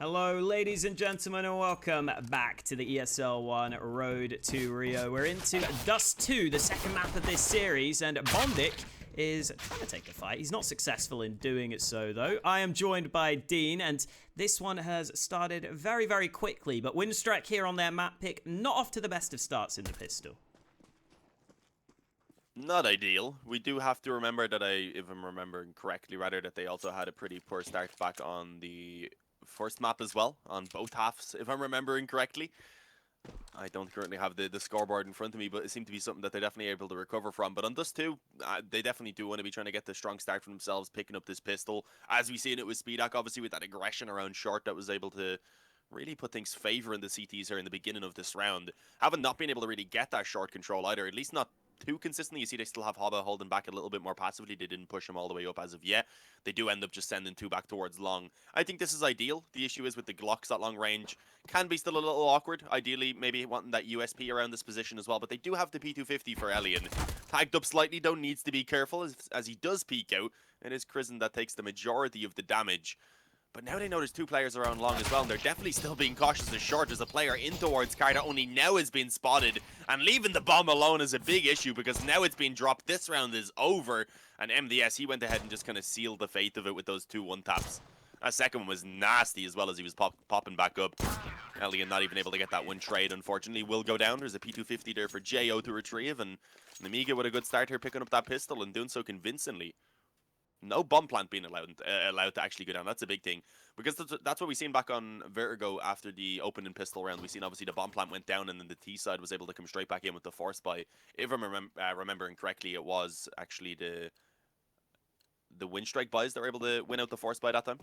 Hello, ladies and gentlemen, and welcome back to the ESL 1 Road to Rio. We're into Dust2, the second map of this series, and Bondic is trying to take the fight. He's not successful in doing it so, though. I am joined by Dean, and this one has started very, very quickly, but Winstrike here on their map pick, not off to the best of starts in the pistol. Not ideal. We do have to remember that if I'm remembering correctly, rather, that they also had a pretty poor start back on the first map as well, on both halves, if I'm remembering correctly. I don't currently have the scoreboard in front of me, but it seemed to be something that they're definitely able to recover from. But on Dust2, they definitely do want to be trying to get the strong start for themselves, picking up this pistol. As we seen it with Speedak, obviously, with that aggression around short that was able to really put things favor in the CTs here in the beginning of this round. Haven't not been able to really get that short control either, at least not too consistently. You see they still have Hobba holding back a little bit more passively. They didn't push him all the way up as of yet. They do end up just sending two back towards long. I think this is ideal. The issue is with the Glocks at long range. Can be still a little awkward. Ideally, maybe wanting that USP around this position as well. But they do have the P250 for Elian. Tagged up slightly, though, needs to be careful as he does peek out. It is Krisen that takes the majority of the damage. But now they know there's two players around long as well, and they're definitely still being cautious as short. There's a player in towards Car that only now has been spotted, and leaving the bomb alone is a big issue because now it's been dropped. This round is over, and MDS, he went ahead and just kind of sealed the fate of it with those two one-taps. That second one was nasty as well as he was popping back up. Elian not even able to get that one trade, unfortunately, will go down. There's a P250 there for JO to retrieve, and Nemiga with a good start here picking up that pistol and doing so convincingly. No bomb plant being allowed to actually go down. That's a big thing. Because that's what we seen back on Vertigo after the opening pistol round. We seen obviously the bomb plant went down and then the T side was able to come straight back in with the force buy. If I'm remembering correctly, it was actually the Winstrike buys that were able to win out the force buy that time.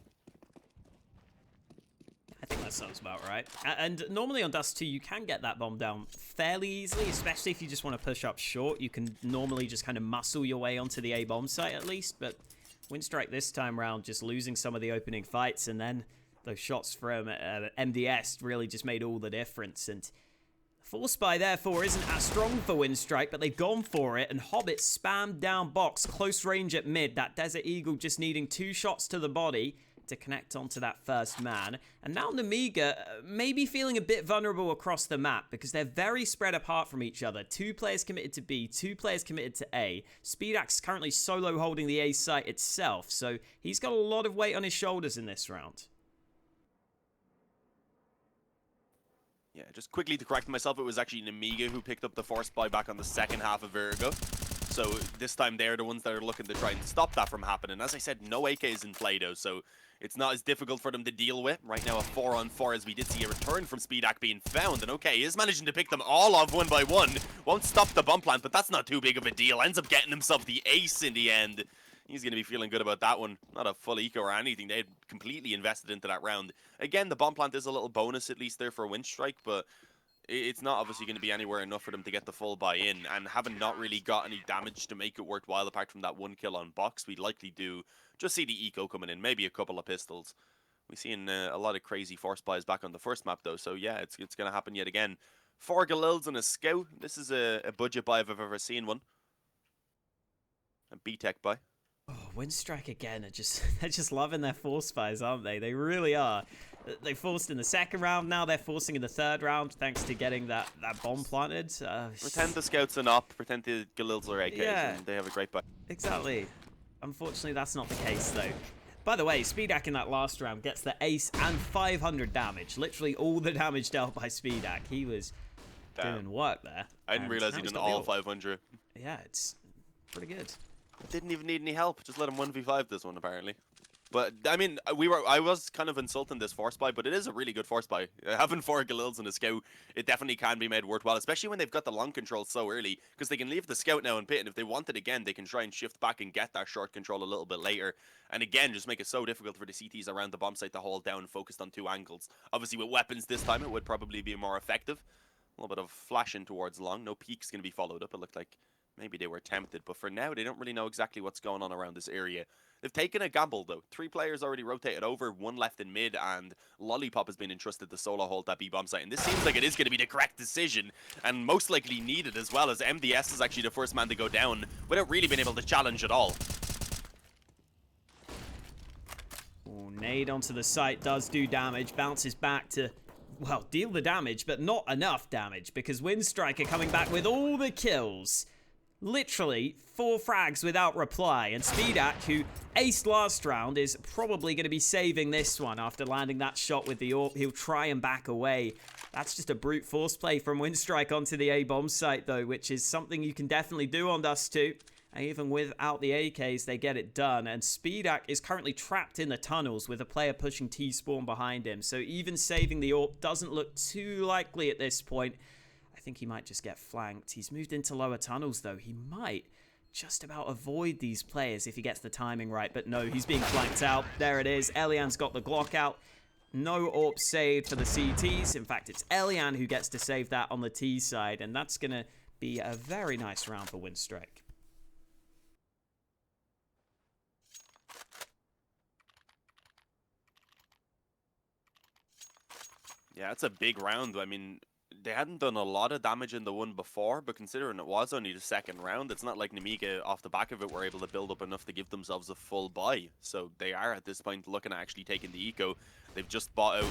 I think that sounds about right. And normally on Dust2, you can get that bomb down fairly easily, especially if you just want to push up short. You can normally just kind of muscle your way onto the A-bomb site at least, but Winstrike this time round just losing some of the opening fights, and then those shots from MDS really just made all the difference. And Force Buy therefore isn't as strong for Winstrike, but they've gone for it, and Hobbit spammed down box, close range at mid. That Desert Eagle just needing 2 shots to the body to connect onto that first man. And now Nemiga maybe feeling a bit vulnerable across the map because they're very spread apart from each other. 2 players committed to B, 2 players committed to A. Speedak's currently solo holding the A site itself, so he's got a lot of weight on his shoulders in this round. Yeah, just quickly to correct myself, it was actually Nemiga who picked up the force buy back on the second half of Vertigo. So this time they're the ones that are looking to try and stop that from happening. As I said, no AKs in play though, so it's not as difficult for them to deal with. Right now a 4-on-4 as we did see a return from Speedak being found. And okay, he is managing to pick them all off one by one. Won't stop the bomb plant, but that's not too big of a deal. Ends up getting himself the ace in the end. He's going to be feeling good about that one. Not a full eco or anything. They had completely invested into that round. Again, the bomb plant is a little bonus at least there for Winstrike, but it's not obviously going to be anywhere enough for them to get the full buy-in, and having not really got any damage to make it worthwhile apart from that 1 kill on box, we'd likely do just see the eco coming in, maybe a couple of pistols. We've seen a lot of crazy force buys back on the first map though, so yeah, it's going to happen yet again. 4 Galils and a Scout. This is a budget buy if I've ever seen one. A B-Tech buy. Oh, Winstrike again they're just loving their force buys, aren't they? They really are. They forced in the second round, now they're forcing in the third round thanks to getting that bomb planted. Pretend the Scouts are not, pretend the Galils are AKs, yeah, and they have a great buy. Exactly. Unfortunately, that's not the case though. By the way, Speedak in that last round gets the ace and 500 damage. Literally all the damage dealt by Speedak. He was doing work there. I didn't realize he did all 500. Yeah, it's pretty good. Didn't even need any help. Just let him 1v5 this one, apparently. But, I mean, I was kind of insulting this force buy, but it is a really good force buy. Having 4 Galils and a Scout, it definitely can be made worthwhile, especially when they've got the long control so early, because they can leave the Scout now in pit, and if they want it again, they can try and shift back and get that short control a little bit later. And again, just make it so difficult for the CTs around the bomb site to hold down, focused on 2 angles. Obviously, with weapons this time, it would probably be more effective. A little bit of flashing towards long. No peek's going to be followed up. It looked like maybe they were tempted, but for now, they don't really know exactly what's going on around this area. They've taken a gamble, though. 3 players already rotated over, 1 left in mid, and Lollipop has been entrusted to solo hold that B-bomb site. And this seems like it is going to be the correct decision, and most likely needed as well, as MDS is actually the first man to go down without really being able to challenge at all. Oh, nade onto the site does do damage. Bounces back to, well, deal the damage, but not enough damage because Winstrike are coming back with all the kills. Literally 4 frags without reply, and Speedak, who aced last round, is probably going to be saving this one after landing that shot with the AWP. He'll try and back away. That's just a brute force play from Winstrike onto the A-bomb site, though, which is something you can definitely do on Dust2. And even without the AKs, they get it done. And Speedak is currently trapped in the tunnels with a player pushing T-spawn behind him. So even saving the AWP doesn't look too likely at this point. I think he might just get flanked. He's moved into lower tunnels, though. He might just about avoid these players if he gets the timing right. But no, he's being flanked out. There it is. Elian's got the Glock out. No AWP saved for the CTs. In fact, it's Elian who gets to save that on the T side. And that's going to be a very nice round for Winstrike. Yeah, it's a big round. I mean, they hadn't done a lot of damage in the one before, but considering it was only the second round, it's not like Nemiga, off the back of it, were able to build up enough to give themselves a full buy. So they are, at this point, looking at actually taking the eco. They've just bought out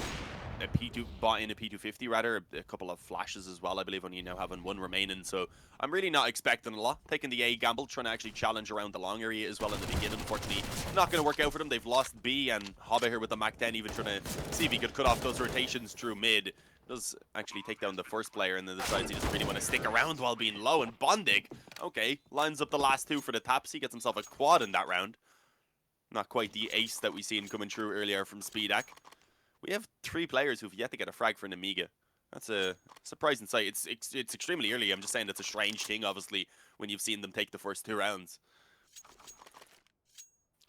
bought in a P250 rather, a couple of flashes as well, I believe, only now having 1 remaining. So I'm really not expecting a lot. Taking the A gamble, trying to actually challenge around the long area as well in the beginning. Unfortunately, not going to work out for them. They've lost B, and Hobby here with the Mac 10 even trying to see if he could cut off those rotations through mid. Does actually take down the first player and then decides he doesn't really want to stick around while being low. And Bondig, okay, lines up the last 2 for the taps. He gets himself a quad in that round. Not quite the ace that we seen coming through earlier from Speedak. We have 3 players who've yet to get a frag for Nemiga. That's a surprising sight. It's extremely early. I'm just saying that's a strange thing, obviously, when you've seen them take the first 2 rounds.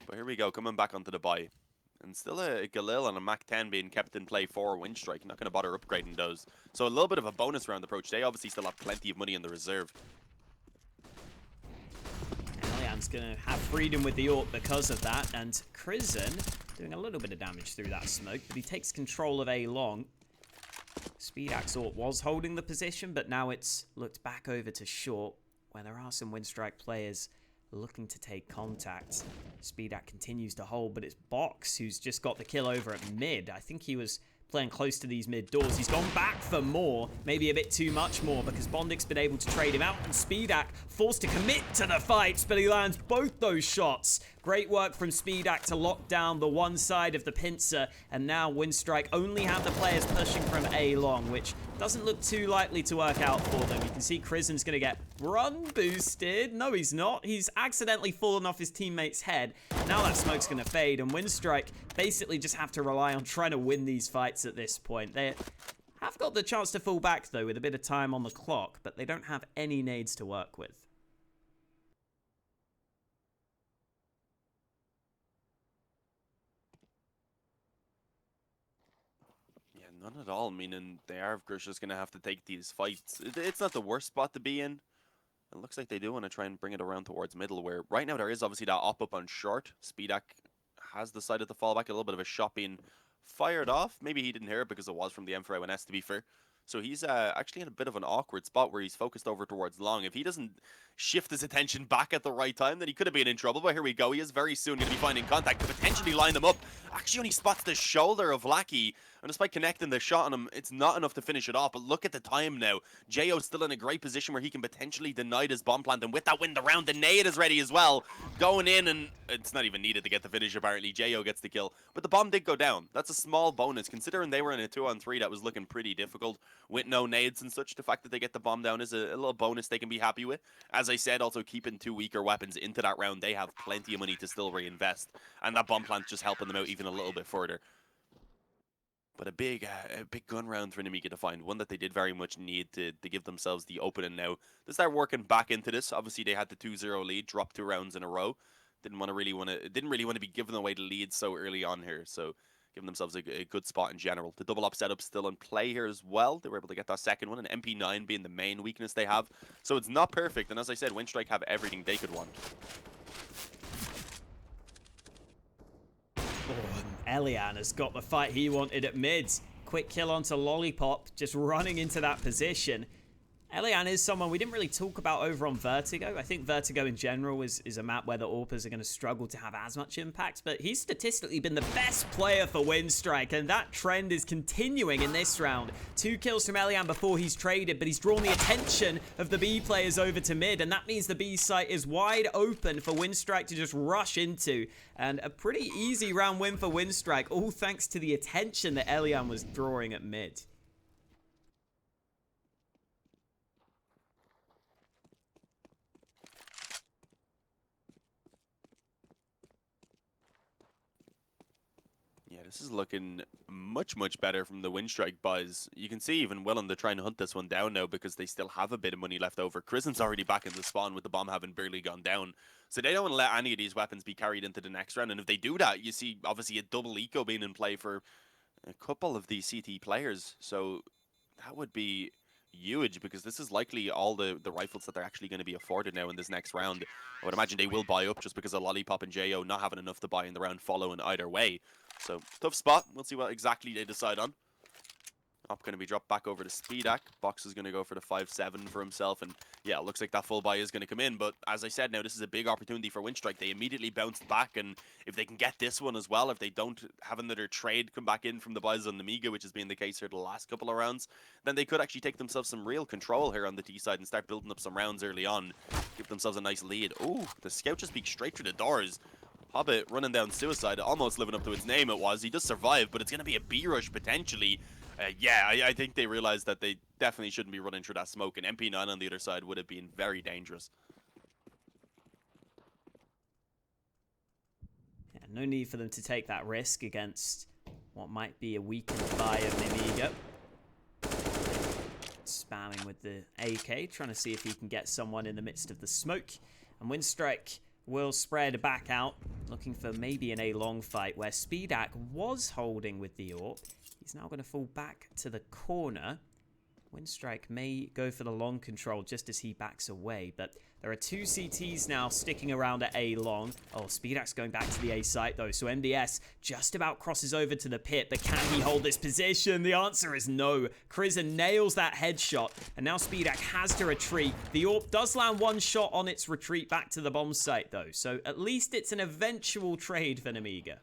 But here we go, coming back onto the buy. And still a Galil and a Mac 10 being kept in play for Winstrike. Not going to bother upgrading those. So a little bit of a bonus round approach. They obviously still have plenty of money in the reserve. Elian's going to have freedom with the AWP because of that. And Crizzen doing a little bit of damage through that smoke, but he takes control of A long. Speedak's AWP was holding the position, but now it's looked back over to short, where there are some Winstrike players looking to take contact. Speedak continues to hold, but it's Box who's just got the kill over at mid. I think he was playing close to these mid doors. He's gone back for more, maybe a bit too much more, because Bondik's been able to trade him out, and Speedak forced to commit to the fights, but he lands both those shots. Great work from Speedak to lock down the one side of the pincer, and now Winstrike only have the players pushing from A long, which doesn't look too likely to work out for them. You can see Crizzen's going to get run boosted. No, he's not. He's accidentally fallen off his teammate's head. Now that smoke's going to fade, and Winstrike basically just have to rely on trying to win these fights at this point. They have got the chance to fall back, though, with a bit of time on the clock, but they don't have any nades to work with. None at all, meaning they are, of course, just going to have to take these fights. It's not the worst spot to be in. It looks like they do want to try and bring it around towards middle, where right now there is obviously that up on short. Speedak has decided to fall back, a little bit of a shot being fired off. Maybe he didn't hear it because it was from the M4A1S, to be fair. So he's actually in a bit of an awkward spot where he's focused over towards long. If he doesn't shift his attention back at the right time, then he could have been in trouble. But here we go. He is very soon going to be finding contact to potentially line them up. Actually only spots the shoulder of Lackey. And despite connecting the shot on him, it's not enough to finish it off. But look at the time now. Jo's still in a great position where he can potentially deny this bomb plant. And with that win the round, the nade is ready as well. Going in, and it's not even needed to get the finish, apparently. Jo gets the kill. But the bomb did go down. That's a small bonus, considering they were in a 2-on-3 that was looking pretty difficult with no nades and such. The fact that they get the bomb down is a little bonus they can be happy with. As I said, also keeping 2 weaker weapons into that round, they have plenty of money to still reinvest. And that bomb plant just helping them out even a little bit further. But a big gun round for Nemiga to find, one that they did very much need to give themselves the opening now. To start working back into this, obviously they had the 2-0 lead, dropped 2 rounds in a row. Didn't really want to be giving away the lead so early on here, so giving themselves a good spot in general. The double up setup still in play here as well. They were able to get that second one, and MP9 being the main weakness they have. So it's not perfect, and as I said, Winstrike have everything they could want. Oh, Elian has got the fight he wanted at mid. Quick kill onto Lollipop, just running into that position. Elian is someone we didn't really talk about over on Vertigo. I think Vertigo in general is a map where the AWPers are going to struggle to have as much impact, but he's statistically been the best player for Winstrike, and that trend is continuing in this round. 2 kills from Elian before he's traded, but he's drawn the attention of the B players over to mid, and that means the B site is wide open for Winstrike to just rush into, and a pretty easy round win for Winstrike, all thanks to the attention that Elian was drawing at mid. Yeah, this is looking much, much better from the Winstrike boys. You can see even willing to try and hunt this one down now because they still have a bit of money left over. Krisen's already back in the spawn with the bomb having barely gone down. So they don't want to let any of these weapons be carried into the next round. And if they do that, you see obviously a double eco being in play for a couple of these CT players. So that would be huge because this is likely all the rifles that they're actually going to be afforded now in this next round. I would imagine they will buy up just because of Lollipop and JO not having enough to buy in the round following either way. So, tough spot. We'll see what exactly they decide on. Op going to be dropped back over to Speedak. Box is going to go for the 5-7 for himself. And yeah, it looks like that full buy is going to come in. But as I said, now this is a big opportunity for Winstrike. They immediately bounced back. And if they can get this one as well, if they don't have another trade come back in from the buys on Nemiga, which has been the case here the last couple of rounds, then they could actually take themselves some real control here on the T side and start building up some rounds early on. Give themselves a nice lead. Oh, the scout just peeked straight through the doors. Hobbit running down suicide, almost living up to its name it was. He does survive, but it's going to be a B-rush potentially. Yeah, I think they realized that they definitely shouldn't be running through that smoke, and MP9 on the other side would have been very dangerous. Yeah, no need for them to take that risk against what might be a weakened buy of Nemiga. Spamming with the AK, trying to see if he can get someone in the midst of the smoke. And Winstrike will spread back out, looking for maybe an A-long fight where Speedak was holding with the AWP. He's now going to fall back to the corner. Winstrike may go for the long control just as he backs away, but there are 2 CTs now sticking around at A-long. Oh, Speedak's going back to the A site though, so MDS just about crosses over to the pit, but can he hold this position? The answer is no. Krisen nails that headshot, and now Speedak has to retreat. The AWP does land 1 shot on its retreat back to the bomb site though, so at least it's an eventual trade for Nemiga.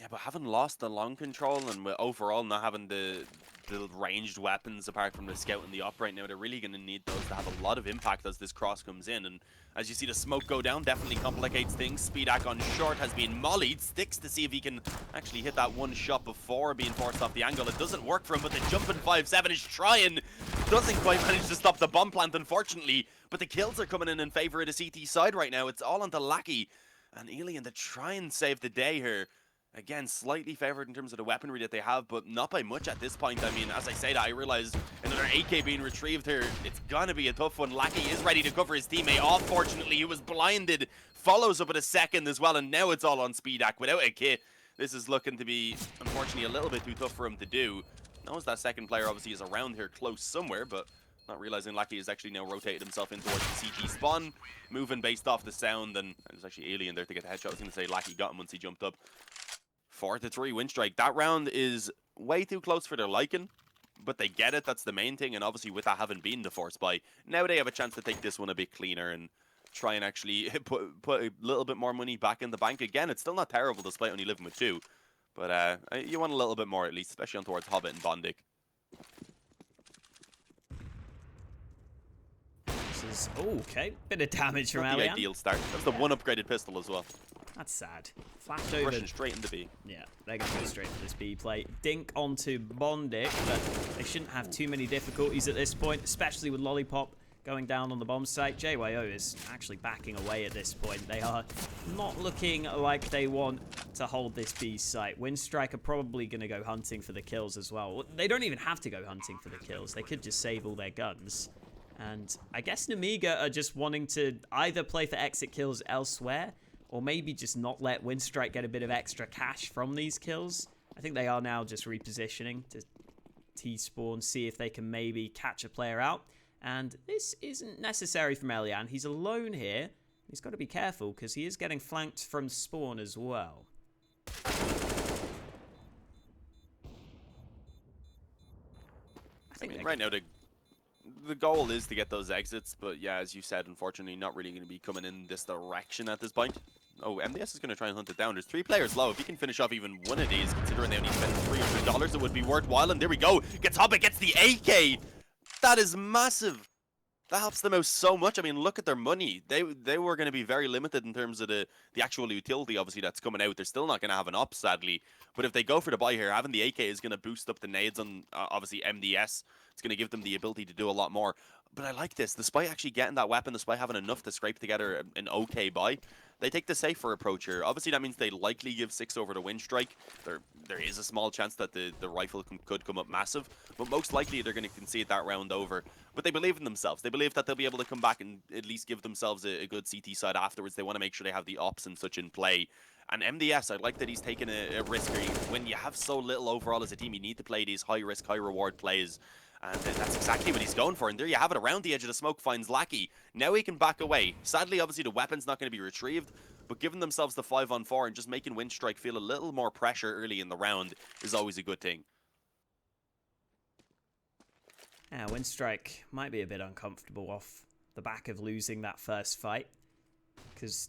Yeah, but having lost the long control and overall not having the ranged weapons apart from the scout and the op right now, they're really going to need those to have a lot of impact as this cross comes in. And as you see the smoke go down, definitely complicates things. Speedak on short has been mollied. Sticks to see if he can actually hit that 1 shot before being forced off the angle. It doesn't work for him, but the jumping 5-7 is trying. Doesn't quite manage to stop the bomb plant, unfortunately. But the kills are coming in favor of the CT side right now. It's all onto Lackey and Alien to try and save the day here. Again, slightly favored in terms of the weaponry that they have, but not by much at this point. I mean, as I say that, I realize another AK being retrieved here. It's gonna be a tough one. Lackey is ready to cover his teammate off. Fortunately, he was blinded. Follows up at a second as well, and now it's all on Speedak without a kit. This is looking to be, unfortunately, a little bit too tough for him to do. Knows that second player obviously is around here close somewhere, but not realizing Lackey has actually now rotated himself in towards the CT spawn, moving based off the sound, and there's actually Alien there to get the headshot. I was going to say Lackey got him once he jumped up. 4-3 Winstrike. That round is way too close for their liking, but they get it. That's the main thing, and obviously with that having been the force buy, now they have a chance to take this one a bit cleaner and try and actually put a little bit more money back in the bank. Again, it's still not terrible despite only living with 2, but you want a little bit more at least, especially on towards Hobbit and Bondic. This is, oh, okay, bit of damage from Not the Elian. ideal start. That's the 1 upgraded pistol as well. That's sad. Flash over. Rushing straight into B. Yeah, they're going to go straight for this B play. Dink onto Bondic, but they shouldn't have too many difficulties at this point, especially with Lollipop going down on the bomb site. JYO is actually backing away at this point. They are not looking like they want to hold this B site. Winstrike are probably going to go hunting for the kills as well. They don't even have to go hunting for the kills. They could just save all their guns. And I guess Nemiga are just wanting to either play for exit kills elsewhere, or maybe just not let Winstrike get a bit of extra cash from these kills. I think they are now just repositioning to T-spawn, see if they can maybe catch a player out. And this isn't necessary from Elian. He's alone here. He's got to be careful because he is getting flanked from spawn as well. right now the goal is to get those exits, but yeah, as you said, unfortunately, not really going to be coming in this direction at this point. Oh, MDS is going to try and hunt it down. There's 3 players low. If he can finish off even one of these, considering they only spent $300, it would be worthwhile. And there we go. Gets Hobbit, gets the AK. That is massive. That helps them out so much. I mean, look at their money. They were going to be very limited in terms of the actual utility, obviously, that's coming out. They're still not going to have an op, sadly. But if they go for the buy here, having the AK is going to boost up the nades on, obviously, MDS. It's going to give them the ability to do a lot more. But I like this. Despite actually getting that weapon, despite having enough to scrape together an okay buy, they take the safer approach here. Obviously, that means they likely give 6 over to Winstrike. There is a small chance that the rifle could come up massive, but most likely they're going to concede that round over. But they believe in themselves. They believe that they'll be able to come back and at least give themselves a good CT side afterwards. They want to make sure they have the ops and such in play. And MDS, I like that he's taking a risk here. When you have so little overall as a team, you need to play these high-risk, high-reward plays. And that's exactly what he's going for. And there you have it. Around the edge of the smoke finds Lackey. Now he can back away. Sadly, obviously, the weapon's not going to be retrieved. But giving themselves the 5-on-4 and just making Winstrike feel a little more pressure early in the round is always a good thing. Yeah, Winstrike might be a bit uncomfortable off the back of losing that first fight. Because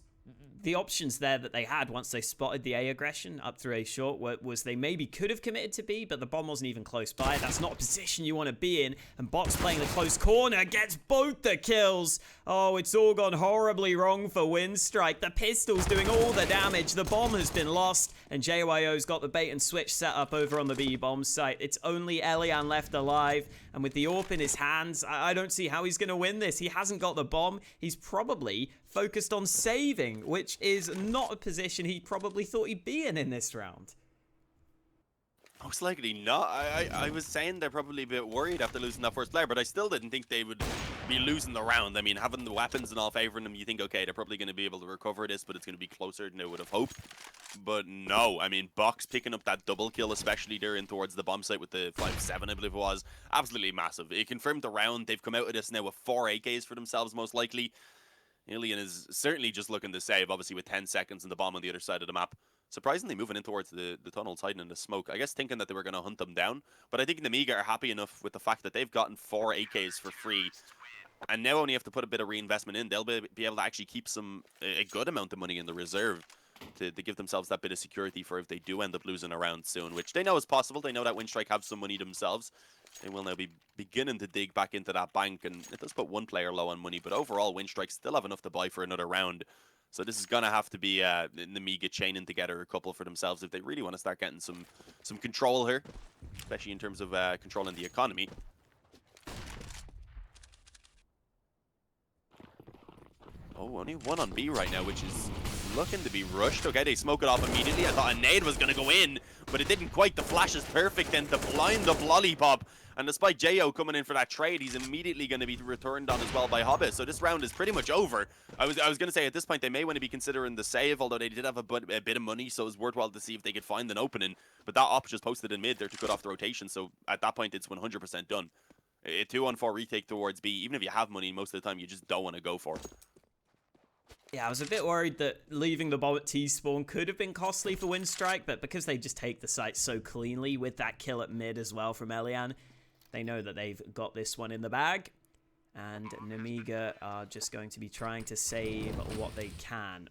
the options there that they had once they spotted the A aggression up through A short was they maybe could have committed to B, but the bomb wasn't even close by. That's not a position you want to be in. And Box playing the close corner gets both the kills. Oh, it's all gone horribly wrong for Winstrike. The pistol's doing all the damage. The bomb has been lost, and JYO's got the bait and switch set up over on the B bomb site. It's only Elian left alive, and with the AWP in his hands, I don't see how he's going to win this. He hasn't got the bomb. He's probably focused on saving, which is not a position he probably thought he'd be in this round. Most likely not. I was saying they're probably a bit worried after losing that first player, but I still didn't think they would be losing the round. I mean, having the weapons and all favoring them, you think, okay, they're probably going to be able to recover this, but it's going to be closer than they would have hoped. But no, I mean, Box picking up that double kill, especially there in towards the bomb site with the 5-7, I believe it was, absolutely massive. It confirmed the round. They've come out of this now with 4 AKs for themselves, most likely. Alien is certainly just looking to save, obviously with 10 seconds and the bomb on the other side of the map. Surprisingly moving in towards the tunnels, hiding in the smoke. I guess thinking that they were going to hunt them down. But I think Nemiga are happy enough with the fact that they've gotten 4 AKs for free. And now only have to put a bit of reinvestment in. They'll be able to actually keep a good amount of money in the reserve to give themselves that bit of security for if they do end up losing a round soon, which they know is possible. They know that Winstrike have some money themselves. They will now be beginning to dig back into that bank, and it does put one player low on money, but overall Winstrike still have enough to buy for another round. So this is going to have to be Nemiga chaining together a couple for themselves if they really want to start getting some control here, especially in terms of controlling the economy. Oh, only 1 on B right now, which is looking to be rushed. Okay, they smoke it off immediately. I thought a nade was going to go in, but it didn't quite. The flash is perfect, and to blind up Lollipop. And despite Jo coming in for that trade, he's immediately going to be returned on as well by Hobbit. So this round is pretty much over. I was going to say at this point they may want to be considering the save, although they did have a bit of money, so it was worthwhile to see if they could find an opening. But that op just posted in mid there to cut off the rotation, so at that point it's 100% done. A 2-on-4 retake towards B, even if you have money, most of the time you just don't want to go for it. Yeah, I was a bit worried that leaving the bomb at T-spawn could have been costly for Winstrike, but because they just take the site so cleanly with that kill at mid as well from Elian, they know that they've got this one in the bag. And Nemiga are just going to be trying to save what they can.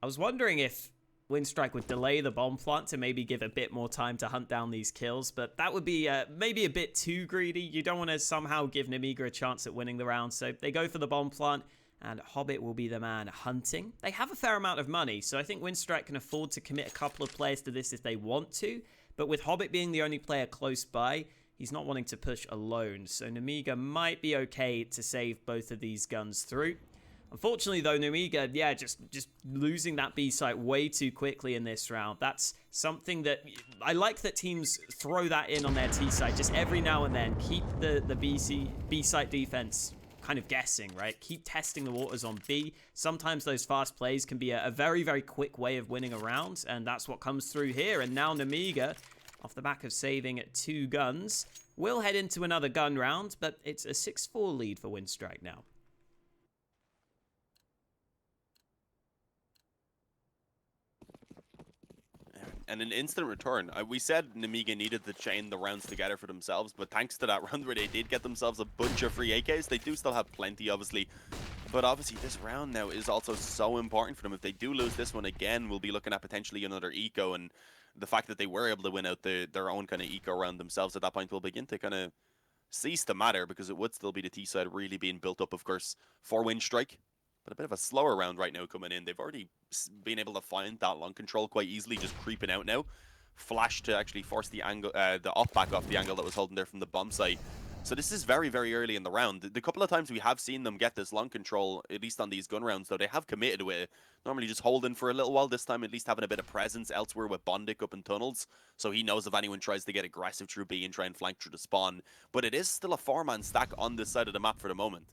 I was wondering if Winstrike would delay the bomb plant to maybe give a bit more time to hunt down these kills, but that would be maybe a bit too greedy. You don't want to somehow give Nemiga a chance at winning the round, so they go for the bomb plant. And Hobbit will be the man hunting. They have a fair amount of money, so I think Winstrike can afford to commit a couple of players to this if they want to. But with Hobbit being the only player close by, he's not wanting to push alone. So Nemiga might be okay to save both of these guns through. Unfortunately, though, Nemiga, yeah, just losing that B site way too quickly in this round. That's something that I like that teams throw that in on their T site just every now and then. Keep the B site defense kind of guessing, right? Keep testing the waters on B. Sometimes those fast plays can be a very, very quick way of winning a round, and that's what comes through here. And now Nemiga, off the back of saving 2 guns, will head into another gun round, but it's a 6-4 lead for Winstrike now. and an instant return. We said Nemiga needed to chain the rounds together for themselves, but thanks to that round where they did get themselves a bunch of free AKs, they do still have plenty, obviously. But obviously, this round now is also so important for them. If they do lose this one again, we'll be looking at potentially another eco, and the fact that they were able to win out their own kind of eco round themselves at that point will begin to kind of cease to matter, because it would still be the T side really being built up, of course, for Winstrike. But a bit of a slower round right now coming in. They've already been able to find that long control quite easily, just creeping out now. Flash to actually force the angle, the off back off the angle that was holding there from the bomb site. So this is very, very early in the round. The couple of times we have seen them get this long control, at least on these gun rounds, though, they have committed to it. Normally just holding for a little while. This time at least having a bit of presence elsewhere with Bondic up in tunnels. So he knows if anyone tries to get aggressive through B and try and flank through the spawn. But it is still a 4-man stack on this side of the map for the moment.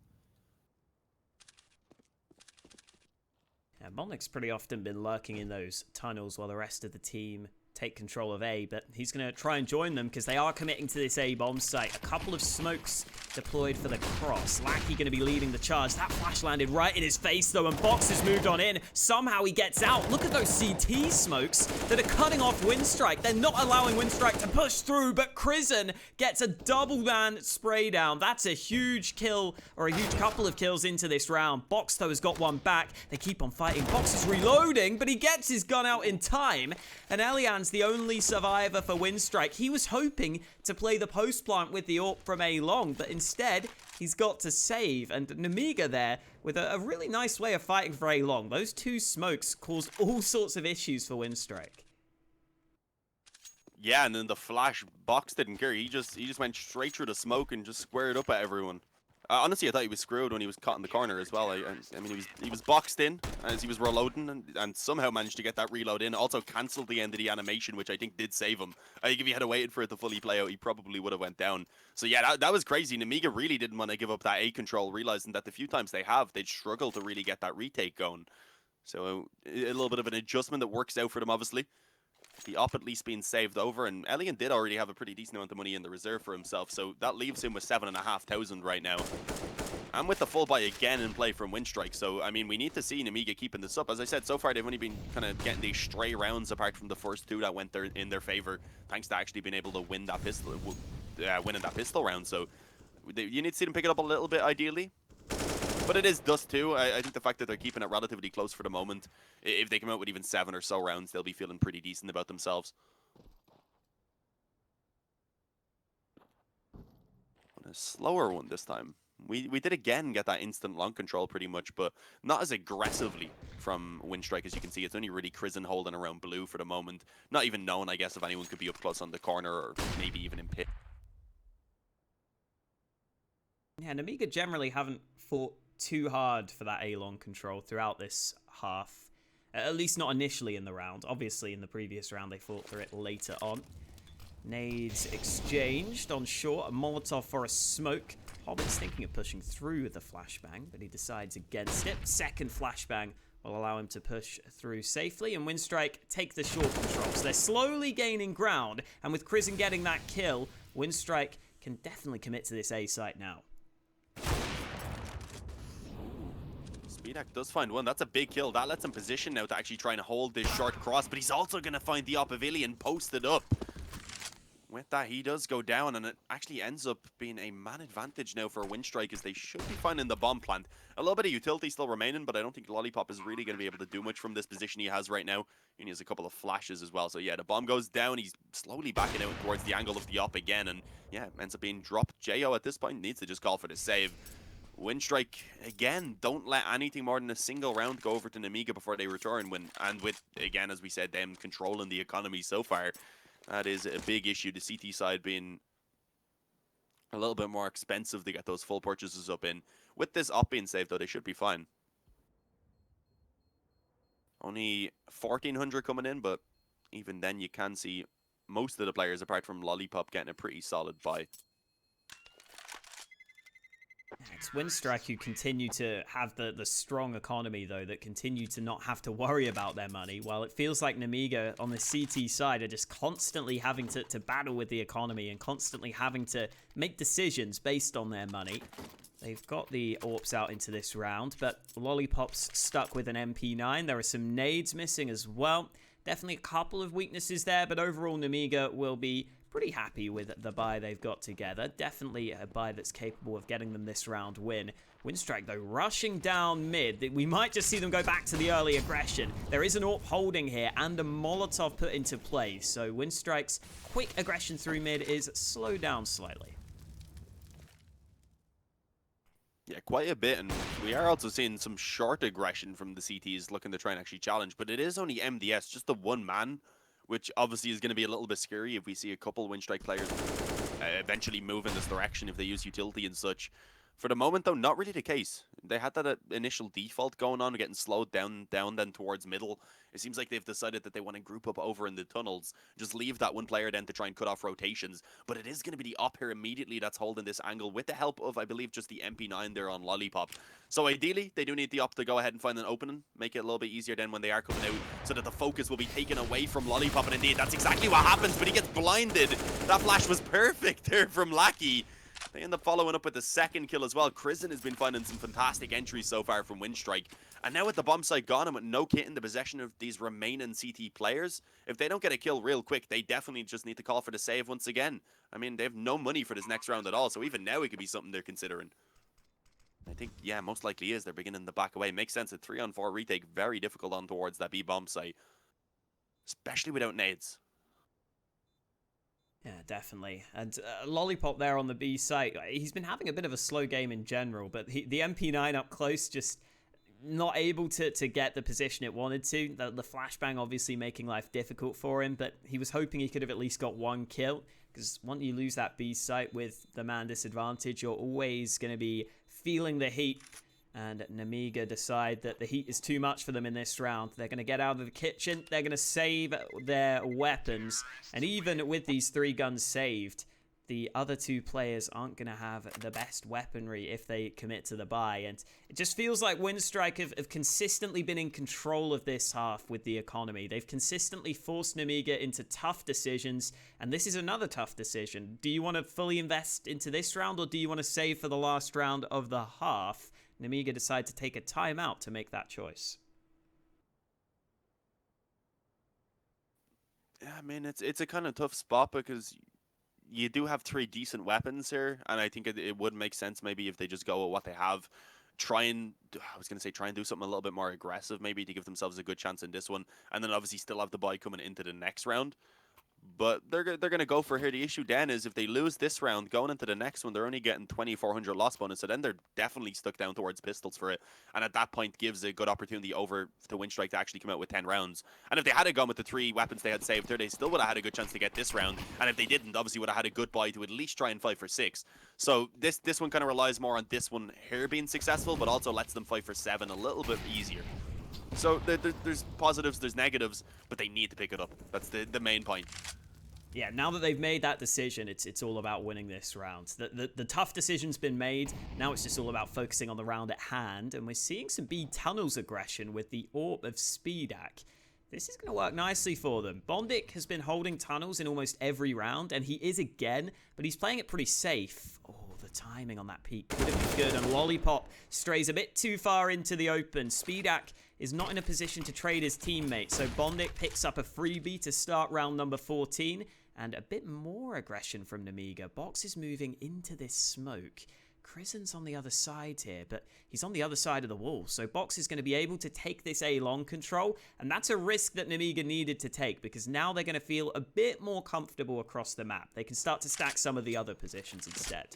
Yeah, Bondic's pretty often been lurking in those tunnels while the rest of the team take control of A, but he's going to try and join them because they are committing to this A bomb site. A couple of smokes deployed for the cross. Lackey going to be leading the charge. That flash landed right in his face though, and Box has moved on in. Somehow he gets out. Look at those CT smokes that are cutting off Winstrike. They're not allowing Winstrike to push through, but Krizen gets a double man spray down. That's a huge kill, or a huge couple of kills into this round. Box though has got one back. They keep on fighting. Box is reloading, but he gets his gun out in time, and Elian's the only survivor for Winstrike. He was hoping to play the post plant with the AWP from A long, but instead he's got to save. And Nemiga there with a really nice way of fighting for A long. Those two smokes caused all sorts of issues for Winstrike. Yeah, and then the flash Box didn't care. He just went straight through the smoke and just squared up at everyone. Honestly, I thought he was screwed when he was caught in the corner as well. I mean, he was boxed in as he was reloading, and somehow managed to get that reload in. Also cancelled the end of the animation, which I think did save him. I think if he had waited for it to fully play out, he probably would have went down. So yeah, that was crazy. Nemiga really didn't want to give up that A control, realizing that the few times they'd struggle to really get that retake going. So a little bit of an adjustment that works out for them, obviously. The op at least being saved over, and Elian did already have a pretty decent amount of money in the reserve for himself, so that leaves him with 7,500 right now. And with the full buy again in play from Winstrike, so I mean, we need to see Nemiga keeping this up. As I said, so far they've only been kind of getting these stray rounds apart from the first two that went in their favor, thanks to actually being able to win that pistol, winning that pistol round. So you need to see them pick it up a little bit, ideally. But it is Dust2. I think the fact that they're keeping it relatively close for the moment, if they come out with even 7 or so rounds, they'll be feeling pretty decent about themselves. A slower one this time. We did again get that instant long control pretty much, but not as aggressively from Winstrike. As you can see, it's only really Krizen holding around blue for the moment. Not even known, I guess, if anyone could be up close on the corner or maybe even in pit. Yeah, Nemiga generally haven't fought too hard for that A-long control throughout this half. At least not initially in the round. Obviously, in the previous round, they fought for it later on. Nades exchanged on short. A Molotov for a smoke. Hobbit's thinking of pushing through with the flashbang, but he decides against it. Second flashbang will allow him to push through safely, and Winstrike take the short control. So they're slowly gaining ground, and with Krizen getting that kill, Winstrike can definitely commit to this A site now. Speedak does find one. That's a big kill. That lets him position now to actually try and hold this short cross, but he's also going to find the Opavilion posted up. With that, he does go down, and it actually ends up being a man advantage now for Winstrike, as they should be finding the bomb plant. A little bit of utility still remaining, but I don't think Lollipop is really going to be able to do much from this position he has right now. He has a couple of flashes as well. So yeah, the bomb goes down. He's slowly backing out towards the angle of the op again, and yeah, ends up being dropped. Jo at this point needs to just call for the save. Winstrike, again, don't let anything more than a single round go over to Nemiga before they return. And with, again, as we said, them controlling the economy so far, that is a big issue. The CT side being a little bit more expensive to get those full purchases up in. With this op being saved, though, they should be fine. Only 1,400 coming in, but even then you can see most of the players, apart from Lollipop, getting a pretty solid buy. It's Winstrike who continue to have the strong economy, though, that continue to not have to worry about their money, while it feels like Nemiga on the CT side are just constantly having to battle with the economy and constantly having to make decisions based on their money. They've got the AWPs out into this round, but Lollipop's stuck with an MP9. There are some nades missing as well. Definitely a couple of weaknesses there, but overall Nemiga will be pretty happy with the buy they've got together. Definitely a buy that's capable of getting them this round win. Winstrike, though, rushing down mid. We might just see them go back to the early aggression. There is an AWP holding here and a Molotov put into play, so Winstrike's quick aggression through mid is slowed down slightly. Yeah, quite a bit, and we are also seeing some short aggression from the CTs looking to try and actually challenge, but it is only MDS, just the one man, which obviously is going to be a little bit scary if we see a couple Winstrike players eventually move in this direction if they use utility and such. For the moment, though, not really the case. They had that initial default going on, getting slowed down then towards middle. It seems like they've decided that they want to group up over in the tunnels, just leave that one player then to try and cut off rotations. But it is going to be the up here immediately that's holding this angle with the help of, I believe, just the MP9 there on Lollipop. So ideally, they do need the up to go ahead and find an opening, make it a little bit easier then when they are coming out, so that the focus will be taken away from Lollipop. And indeed, that's exactly what happens, but he gets blinded. That flash was perfect there from Lackey. They end up following up with the second kill as well. Crizzen has been finding some fantastic entries so far from Winstrike. And now with the bomb site gone and with no kit in the possession of these remaining CT players, if they don't get a kill real quick, they definitely just need to call for the save once again. I mean, they have no money for this next round at all, so even now it could be something they're considering. I think, yeah, most likely is. They're beginning to back away. Makes sense. A 3-on-4 retake, very difficult on towards that B bomb site, especially without nades. Yeah, definitely. And Lollipop there on the B site, he's been having a bit of a slow game in general, but the MP9 up close just not able to get the position it wanted to. The flashbang obviously making life difficult for him, but he was hoping he could have at least got one kill, because once you lose that B site with the man disadvantage, you're always going to be feeling the heat. And Nemiga decide that the heat is too much for them in this round. They're going to get out of the kitchen. They're going to save their weapons. And even with these 3 guns saved, the other 2 players aren't going to have the best weaponry if they commit to the buy. And it just feels like Winstrike have consistently been in control of this half with the economy. They've consistently forced Nemiga into tough decisions. And this is another tough decision. Do you want to fully invest into this round, or do you want to save for the last round of the half? Nemiga decide to take a timeout to make that choice. Yeah, I mean, it's a kind of tough spot because you do have 3 decent weapons here, and I think it would make sense maybe if they just go with what they have. Try and do something a little bit more aggressive, maybe, to give themselves a good chance in this one, and then obviously still have the buy coming into the next round. But they're going to go for here. The issue then is if they lose this round, going into the next one, they're only getting 2,400 loss bonus. So then they're definitely stuck down towards pistols for it. And at that point, gives a good opportunity over to Winstrike to actually come out with 10 rounds. And if they had gone with the 3 weapons they had saved there, they still would have had a good chance to get this round. And if they didn't, obviously would have had a good buy to at least try and fight for 6. So this one kind of relies more on this one here being successful, but also lets them fight for 7 a little bit easier. So there's positives, there's negatives, but they need to pick it up. That's the main point. Yeah, now that they've made that decision, it's all about winning this round. The tough decision's been made. Now it's just all about focusing on the round at hand. And we're seeing some B tunnels aggression with the AWP of Speedak. This is going to work nicely for them. Bondik has been holding tunnels in almost every round, and he is again, but he's playing it pretty safe. Oh, the timing on that peak could have been good, and Lollipop strays a bit too far into the open. Speedak is not in a position to trade his teammate, so Bondik picks up a freebie to start round number 14. And a bit more aggression from Nemiga. Box is moving into this smoke. Crizzen's on the other side here, but he's on the other side of the wall. So Box is going to be able to take this A long control. And that's a risk that Nemiga needed to take, because now they're going to feel a bit more comfortable across the map. They can start to stack some of the other positions instead.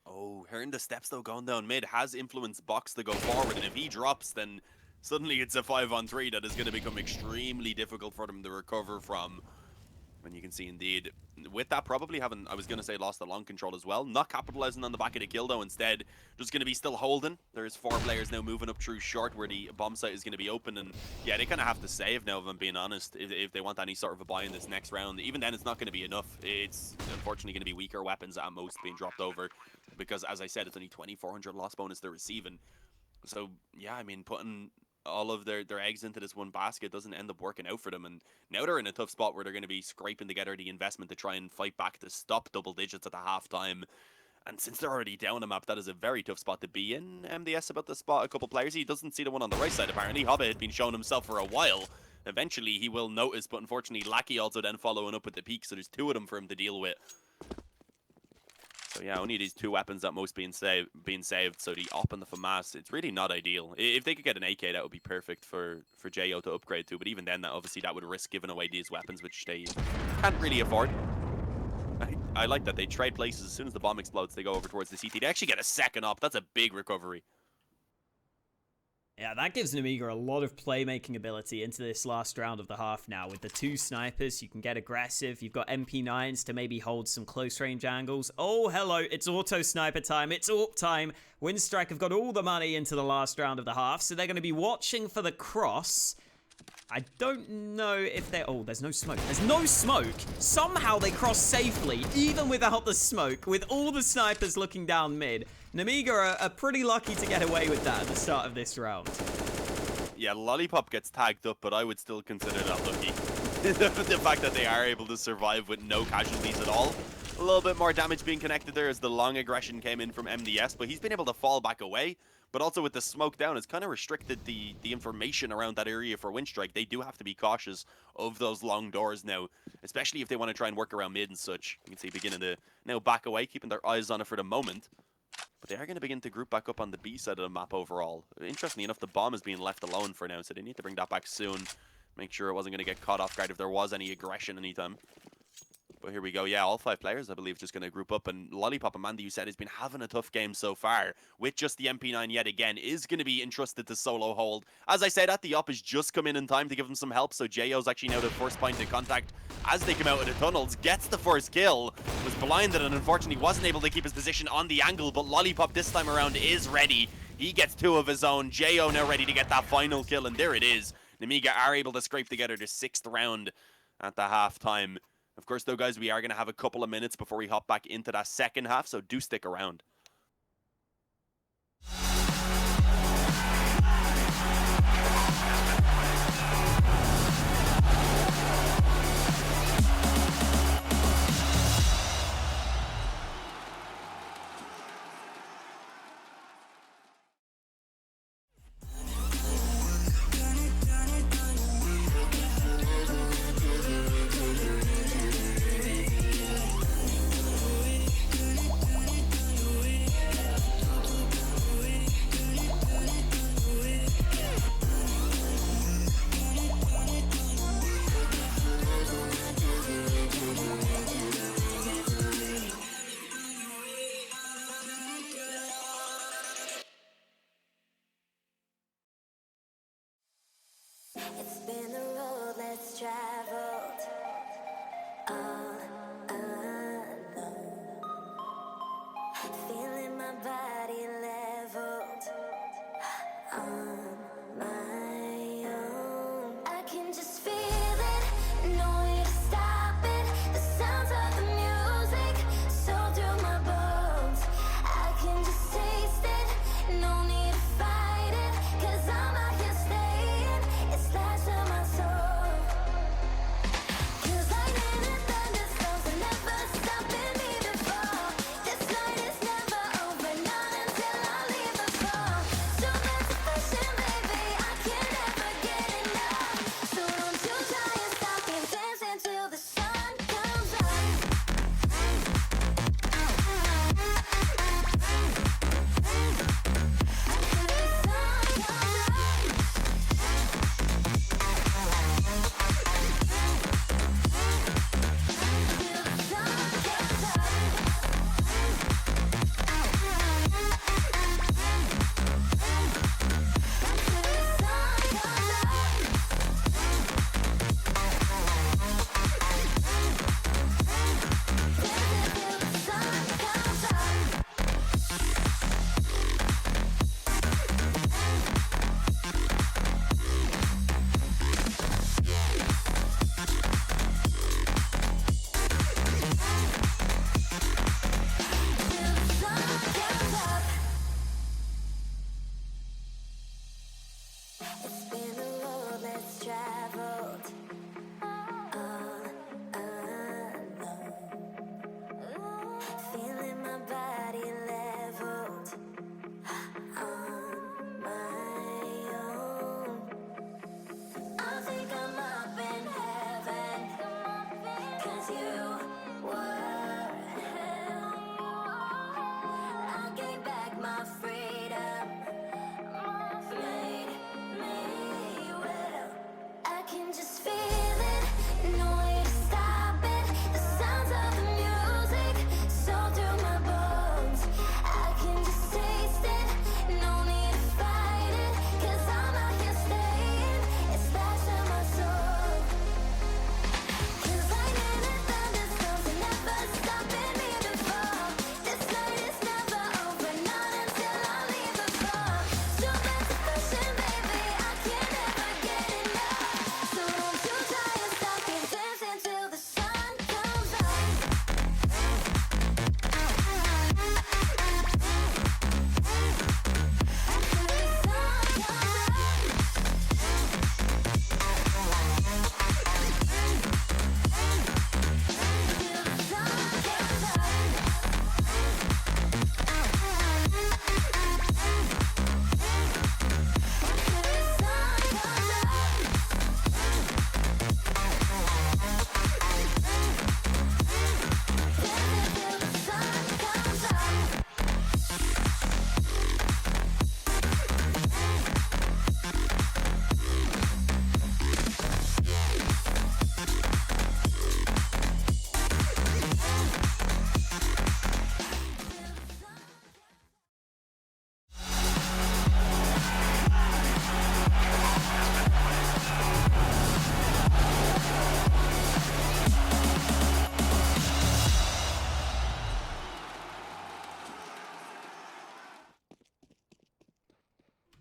Oh, hearing the steps though going down mid has influenced Box to go forward. And if he drops, then suddenly it's a 5-on-3 that is going to become extremely difficult for them to recover from. And you can see indeed, with that probably having, I was going to say, lost the long control as well. Not capitalizing on the back of the kill though, instead just going to be still holding. There's 4 players now moving up through short where the bomb site is going to be open. And yeah, they kind of have to save now, if I'm being honest, if they want any sort of a buy in this next round. Even then, it's not going to be enough. It's unfortunately going to be weaker weapons at most being dropped over. Because as I said, it's only 2,400 loss bonus they're receiving. So yeah, I mean, putting all of their eggs into this one basket doesn't end up working out for them, and now they're in a tough spot where they're going to be scraping together the investment to try and fight back to stop double digits at the halftime. And since they're already down a map, that is a very tough spot to be in. MDS about to spot a couple players. He doesn't see the one on the right side, apparently. Hobbit had been showing himself for a while. Eventually, he will notice, but unfortunately, Lackey also then following up with the peak, so there's two of them for him to deal with. So yeah, only these two weapons at most being saved. So the op and the FAMAS, it's really not ideal. If they could get an AK, that would be perfect for JO to upgrade to. But even then, obviously that would risk giving away these weapons, which they can't really afford. I like that they trade places. As soon as the bomb explodes, they go over towards the CT. They actually get a second op. That's a big recovery. Yeah, that gives Nemiga a lot of playmaking ability into this last round of the half now. With the two snipers, you can get aggressive. You've got MP9s to maybe hold some close range angles. Oh, hello, it's auto sniper time. It's AWP time. Winstrike have got all the money into the last round of the half, so they're going to be watching for the cross. I don't know if they're... Oh, there's no smoke. There's no smoke. Somehow they cross safely, even without the smoke, with all the snipers looking down mid. Nemiga are pretty lucky to get away with that at the start of this round. Yeah, Lollipop gets tagged up, but I would still consider that lucky. The fact that they are able to survive with no casualties at all. A little bit more damage being connected there as the long aggression came in from MDS, but he's been able to fall back away. But also with the smoke down, it's kind of restricted the information around that area for Winstrike. They do have to be cautious of those long doors now, especially if they want to try and work around mid and such. You can see beginning to now back away, keeping their eyes on it for the moment. But they are going to begin to group back up on the B side of the map overall. Interestingly enough, the bomb is being left alone for now, so they need to bring that back soon. Make sure it wasn't going to get caught off guard if there was any aggression anytime. But here we go. Yeah, all 5 players, I believe, just going to group up. And Lollipop, Amanda, you said, has been having a tough game so far. With just the MP9 yet again, is going to be entrusted to solo hold. As I said, the op has just come in time to give them some help. So JO's actually now the first point of contact as they come out of the tunnels. Gets the first kill. Was blinded and unfortunately wasn't able to keep his position on the angle. But Lollipop this time around is ready. He gets 2 of his own. JO now ready to get that final kill. And there it is. Nemiga are able to scrape together their 6th round at the half-time. Of course, though, guys, we are going to have a couple of minutes before we hop back into that second half, so do stick around. It's been a road less traveled, all alone. Feeling my body leveled on my own. I can just feel it, no way to stop it. The sounds of the music so through my bones. I can just taste it, no need to fight it, 'cause I'm out here staying. It's last of my soul. 'Cause lightning and thunder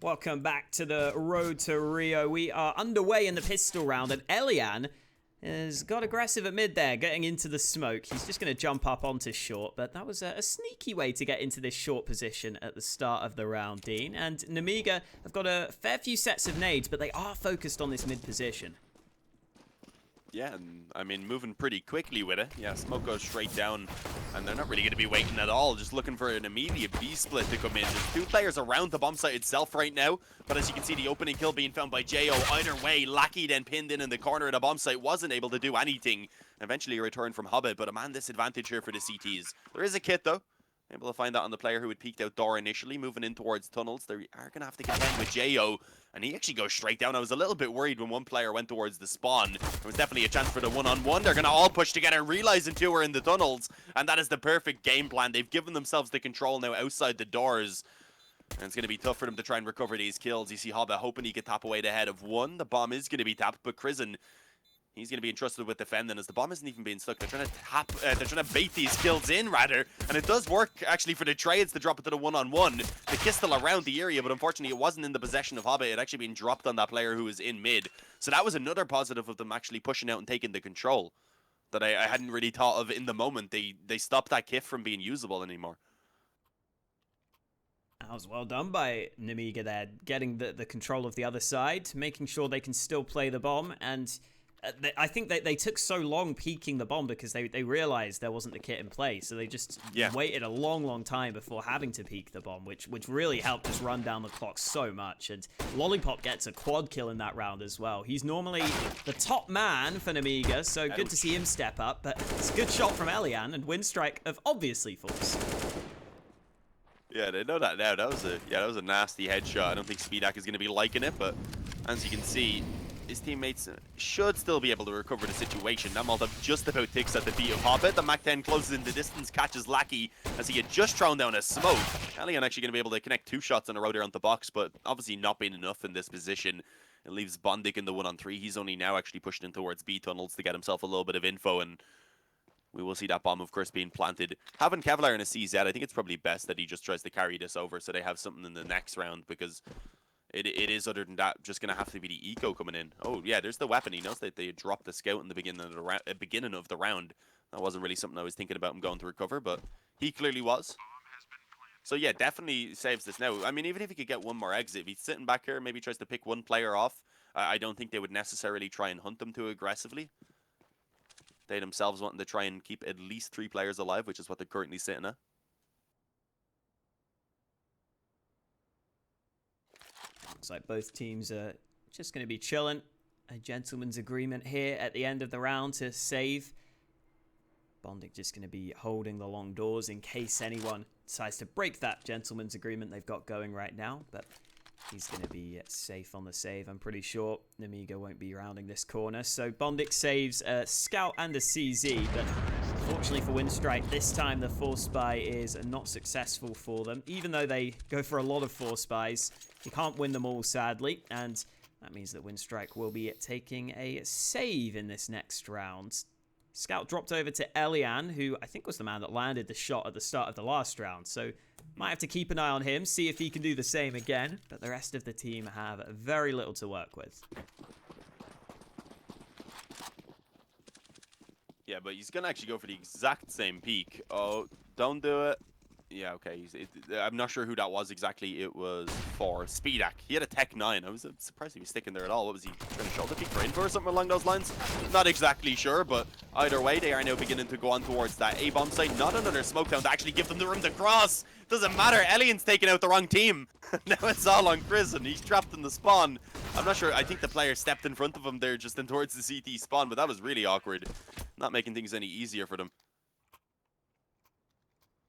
Welcome back to the Road to Rio. We are underway in the pistol round, and Elian has got aggressive at mid there, getting into the smoke. He's just going to jump up onto short, but that was a sneaky way to get into this short position at the start of the round, Dean. And Nemiga have got a fair few sets of nades, but they are focused on this mid position. Yeah, and I mean, moving pretty quickly with it. Yeah, smoke goes straight down, and they're not really going to be waiting at all, just looking for an immediate B split to come in. There's two players around the bomb site itself right now, but as you can see, the opening kill being found by Jo. Either way, Lackey then pinned in the corner of the bomb site, wasn't able to do anything. Eventually a return from Hobbit, but a man disadvantage here for the CTs. There is a kit though. Able to find that on the player who had peeked out door initially, moving in towards tunnels. They are going to have to contend with Jo, and he actually goes straight down. I was a little bit worried when one player went towards the spawn. There was definitely a chance for the one-on-one. They're going to all push together, realizing two are in the tunnels, and that is the perfect game plan. They've given themselves the control now outside the doors, and it's going to be tough for them to try and recover these kills. You see Hobbit hoping he could tap away the head of one. The bomb is going to be tapped, but Crizzen, he's going to be entrusted with defending as the bomb isn't even being stuck. They're trying to they're trying to bait these kills in, rather. And it does work, actually, for the trades to drop it to the one-on-one. The kiss still around the area, but unfortunately it wasn't in the possession of Hobbit. It had actually been dropped on that player who was in mid. So that was another positive of them actually pushing out and taking the control that I hadn't really thought of in the moment. They stopped that kit from being usable anymore. That was well done by Nemiga there, getting the control of the other side, making sure they can still play the bomb, and I think they took so long peeking the bomb because they realized there wasn't the kit in play, so they just waited a long time before having to peek the bomb, which really helped us run down the clock so much. And Lollipop gets a quad kill in that round as well. He's normally the top man for Nemiga, so good to see him step up, but it's a good shot from Elian, and Winstrike have obviously forced. Yeah, they know that now. That was a nasty headshot. I don't think Speedak is going to be liking it, but as you can see, his teammates should still be able to recover the situation. That Molotov just about ticks at the feet of Hobbit. The Mac-10 closes in the distance, catches Lackey as he had just thrown down a smoke. Elian actually going to be able to connect two shots in a row there on the box, but obviously not being enough in this position. It leaves Bondik in the 1-on-3. He's only now actually pushing in towards B tunnels to get himself a little bit of info, and we will see that bomb, of course, being planted. Having Kevlar in a CZ, I think it's probably best that he just tries to carry this over so they have something in the next round, because it is, other than that, just going to have to be the eco coming in. Oh, yeah, there's the weapon. He knows that they dropped the scout in the beginning of the round. That wasn't really something I was thinking about him going to recover, but he clearly was. So, yeah, definitely saves this now. I mean, even if he could get one more exit, if he's sitting back here, maybe tries to pick one player off, I don't think they would necessarily try and hunt them too aggressively. They themselves wanting to try and keep at least 3 players alive, which is what they're currently sitting at. Looks like both teams are just going to be chilling. A gentleman's agreement here at the end of the round to save. Bondik just going to be holding the long doors in case anyone decides to break that gentleman's agreement they've got going right now. But he's going to be safe on the save, I'm pretty sure. Nemiga won't be rounding this corner. So Bondik saves a scout and a CZ, but unfortunately for Winstrike, this time the force buy is not successful for them. Even though they go for a lot of force buys, you can't win them all, sadly, and that means that Winstrike will be taking a save in this next round. Scout dropped over to Elian, who I think was the man that landed the shot at the start of the last round, so might have to keep an eye on him, see if he can do the same again, but the rest of the team have very little to work with. Yeah, but he's going to actually go for the exact same peak. Oh, don't do it. Yeah, okay. I'm not sure who that was exactly. It was for Speedak. He had a Tech 9. I was surprised he was sticking there at all. What was he trying to shoulder peek for info or something along those lines? Not exactly sure, but either way, they are now beginning to go on towards that A-bomb site. Not another smoke down to actually give them the room to cross. Doesn't matter. Elian's taking out the wrong team. Now it's all on Chris, and he's trapped in the spawn. I'm not sure. I think the player stepped in front of him there just in towards the CT spawn, but that was really awkward. Not making things any easier for them.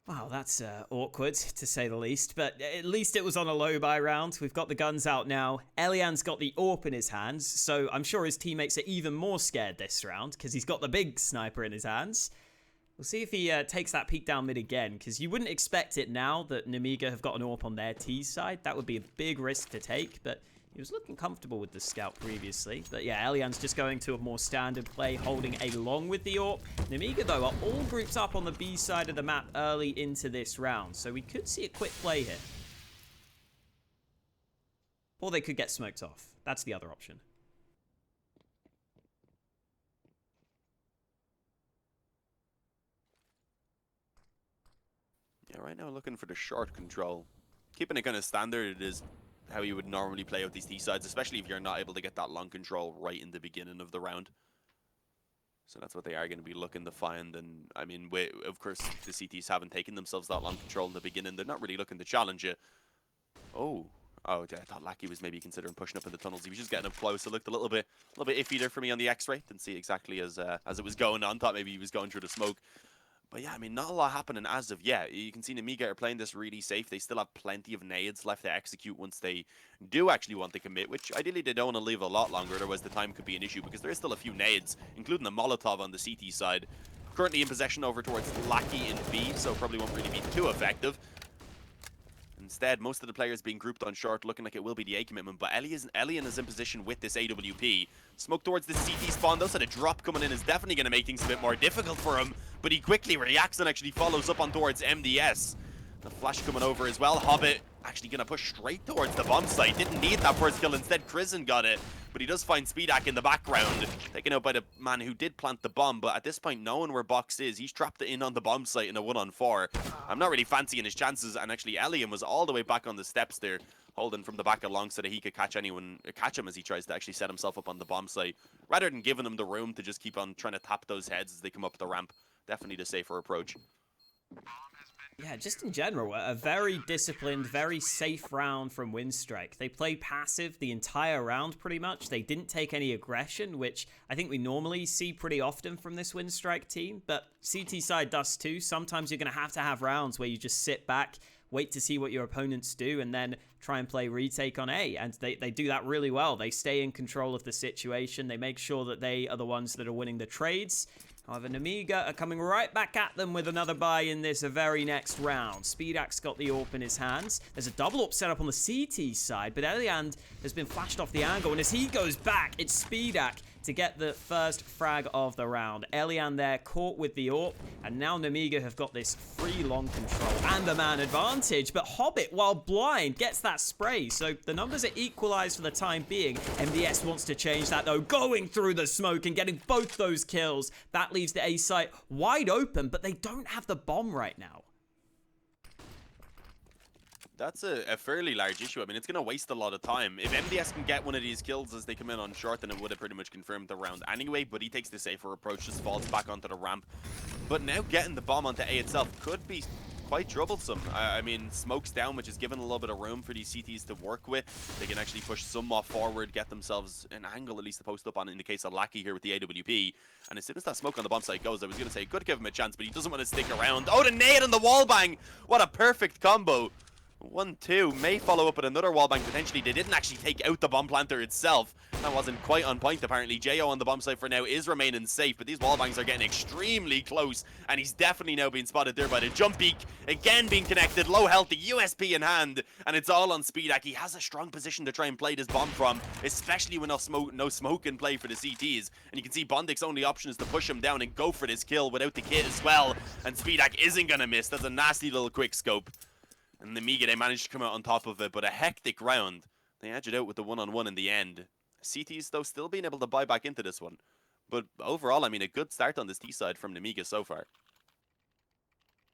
Wow, that's awkward, to say the least, but at least it was on a low-buy round. We've got the guns out now. Elian's got the AWP in his hands, so I'm sure his teammates are even more scared this round, because he's got the big sniper in his hands. We'll see if he takes that peek down mid again, because you wouldn't expect it now that Nemiga have got an AWP on their T side. That would be a big risk to take, but he was looking comfortable with the scout previously. But yeah, Elian's just going to a more standard play, holding a long with the AWP. Nemiga, though, are all grouped up on the B side of the map early into this round, so we could see a quick play here. Or they could get smoked off. That's the other option. Yeah, right now looking for the short control. Keeping it kind of standard, it is how you would normally play out these T sides, especially if you're not able to get that long control right in the beginning of the round. So that's what they are going to be looking to find. And I mean, of course, the CTs haven't taken themselves that long control in the beginning. They're not really looking to challenge it. Oh, I thought Lackey was maybe considering pushing up in the tunnels. He was just getting up close. It looked a little bit iffy there for me on the X-ray. Didn't see exactly as it was going on. Thought maybe he was going through the smoke. But yeah, I mean, not a lot happening as of yet. You can see Nemiga are playing this really safe. They still have plenty of nades left to execute once they do actually want to commit, which ideally they don't want to leave a lot longer, otherwise the time could be an issue, because there is still a few nades, including the Molotov on the CT side. Currently in possession over towards Lackey in B, so probably won't really be too effective. Instead, most of the players being grouped on short, looking like it will be the A commitment, but Elian is in position with this AWP. Smoke towards the CT spawn, though, so the drop coming in is definitely going to make things a bit more difficult for him, but he quickly reacts and actually follows up on towards MDS. The flash coming over as well. Hobbit actually going to push straight towards the bomb site. Didn't need that first kill. Instead, Krisen got it. But he does find Speedak in the background, taken out by the man who did plant the bomb. But at this point, knowing where Box is, he's trapped it in on the bomb site in a 1-on-4. I'm not really fancying his chances. And actually, Elian was all the way back on the steps there, holding from the back along so that he could catch him as he tries to actually set himself up on the bomb site, rather than giving him the room to just keep on trying to tap those heads as they come up the ramp. Definitely the safer approach. Yeah, just in general, a very disciplined, very safe round from Winstrike. They played passive the entire round, pretty much. They didn't take any aggression, which I think we normally see pretty often from this Winstrike team. But CT side Dust2, sometimes you're going to have rounds where you just sit back, wait to see what your opponents do, and then try and play retake on A. And they do that really well. They stay in control of the situation. They make sure that they are the ones that are winning the trades. However, Nemiga are coming right back at them with another buy in this very next round. Speedak's got the AWP in his hands. There's a double AWP set up on the CT side, but Elian has been flashed off the angle, and as he goes back, it's Speedak to get the first frag of the round. Elian there caught with the AWP, and now Nemiga have got this free long control and the man advantage, but Hobbit, while blind, gets that spray, so the numbers are equalized for the time being. MDS wants to change that though, going through the smoke and getting both those kills. That leaves the A site wide open, but they don't have the bomb right now. That's a fairly large issue. I mean, it's going to waste a lot of time. If MDS can get one of these kills as they come in on short, then it would have pretty much confirmed the round anyway, but he takes the safer approach, just falls back onto the ramp. But now getting the bomb onto A itself could be quite troublesome. I mean, smoke's down, which is giving a little bit of room for these CTs to work with. They can actually push some more forward, get themselves an angle at least to post up on in the case of Lackey here with the AWP. And as soon as that smoke on the bomb site goes, I was going to say, could give him a chance, but he doesn't want to stick around. Oh, the nade and the wall bang! What a perfect combo. 1-2 may follow up with another wallbang potentially. They didn't actually take out the bomb planter itself. That wasn't quite on point apparently. Jo on the bomb site for now is remaining safe, but these wallbangs are getting extremely close, and he's definitely now being spotted there by the jump peak. Again being connected, low health, the USP in hand, and it's all on Speedak. He has a strong position to try and play this bomb from, especially with no smoke in play for the CTs. And you can see Bondik's only option is to push him down and go for this kill without the kit as well. And Speedak isn't going to miss. That's a nasty little quick scope. And Nemiga, they managed to come out on top of it, but a hectic round. They edge it out with the 1-on-1 in the end. CTs, though, still being able to buy back into this one. But overall, I mean, a good start on this T side from Nemiga so far.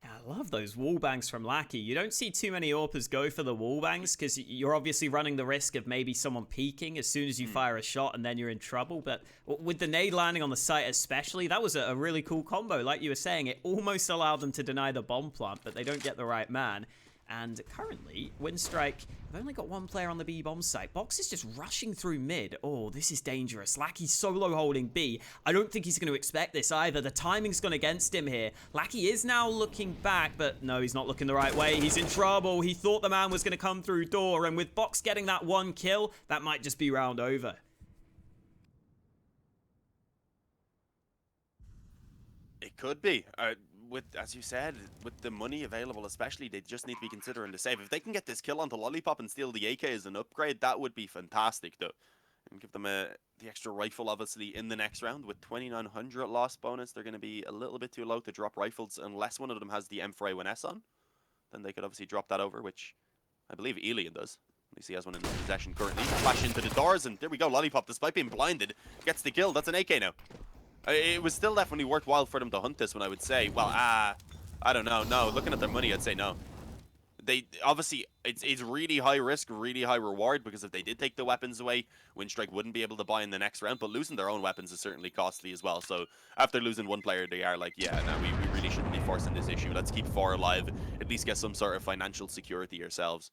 I love those wallbangs from Lackey. You don't see too many AWPers go for the wallbangs because you're obviously running the risk of maybe someone peeking as soon as you fire a shot and then you're in trouble. But with the nade landing on the site especially, that was a really cool combo. Like you were saying, it almost allowed them to deny the bomb plant, but they don't get the right man. And currently, Winstrike have only got one player on the B bomb site. Box is just rushing through mid. Oh, this is dangerous. Lackey's solo holding B. I don't think he's going to expect this either. The timing's gone against him here. Lackey is now looking back, but no, he's not looking the right way. He's in trouble. He thought the man was going to come through door, and with Box getting that one kill, that might just be round over. It could be. As you said, with the money available especially, they just need to be considering the save. If they can get this kill onto Lollipop and steal the AK as an upgrade, that would be fantastic, though. And give them the extra rifle, obviously, in the next round. With 2,900 loss bonus, they're going to be a little bit too low to drop rifles unless one of them has the M4A1S on. Then they could obviously drop that over, which I believe Elian does. You see, he has one in his possession currently. Flash into the doors, and there we go. Lollipop, despite being blinded, gets the kill. That's an AK now. It was still definitely worthwhile for them to hunt this one, I would say. Well, I don't know. No, looking at their money, I'd say no. They obviously, it's really high risk, really high reward, because if they did take the weapons away, Winstrike wouldn't be able to buy in the next round. But losing their own weapons is certainly costly as well. So after losing one player, they are like, yeah, no, we really shouldn't be forcing this issue. Let's keep 4 alive. At least get some sort of financial security yourselves.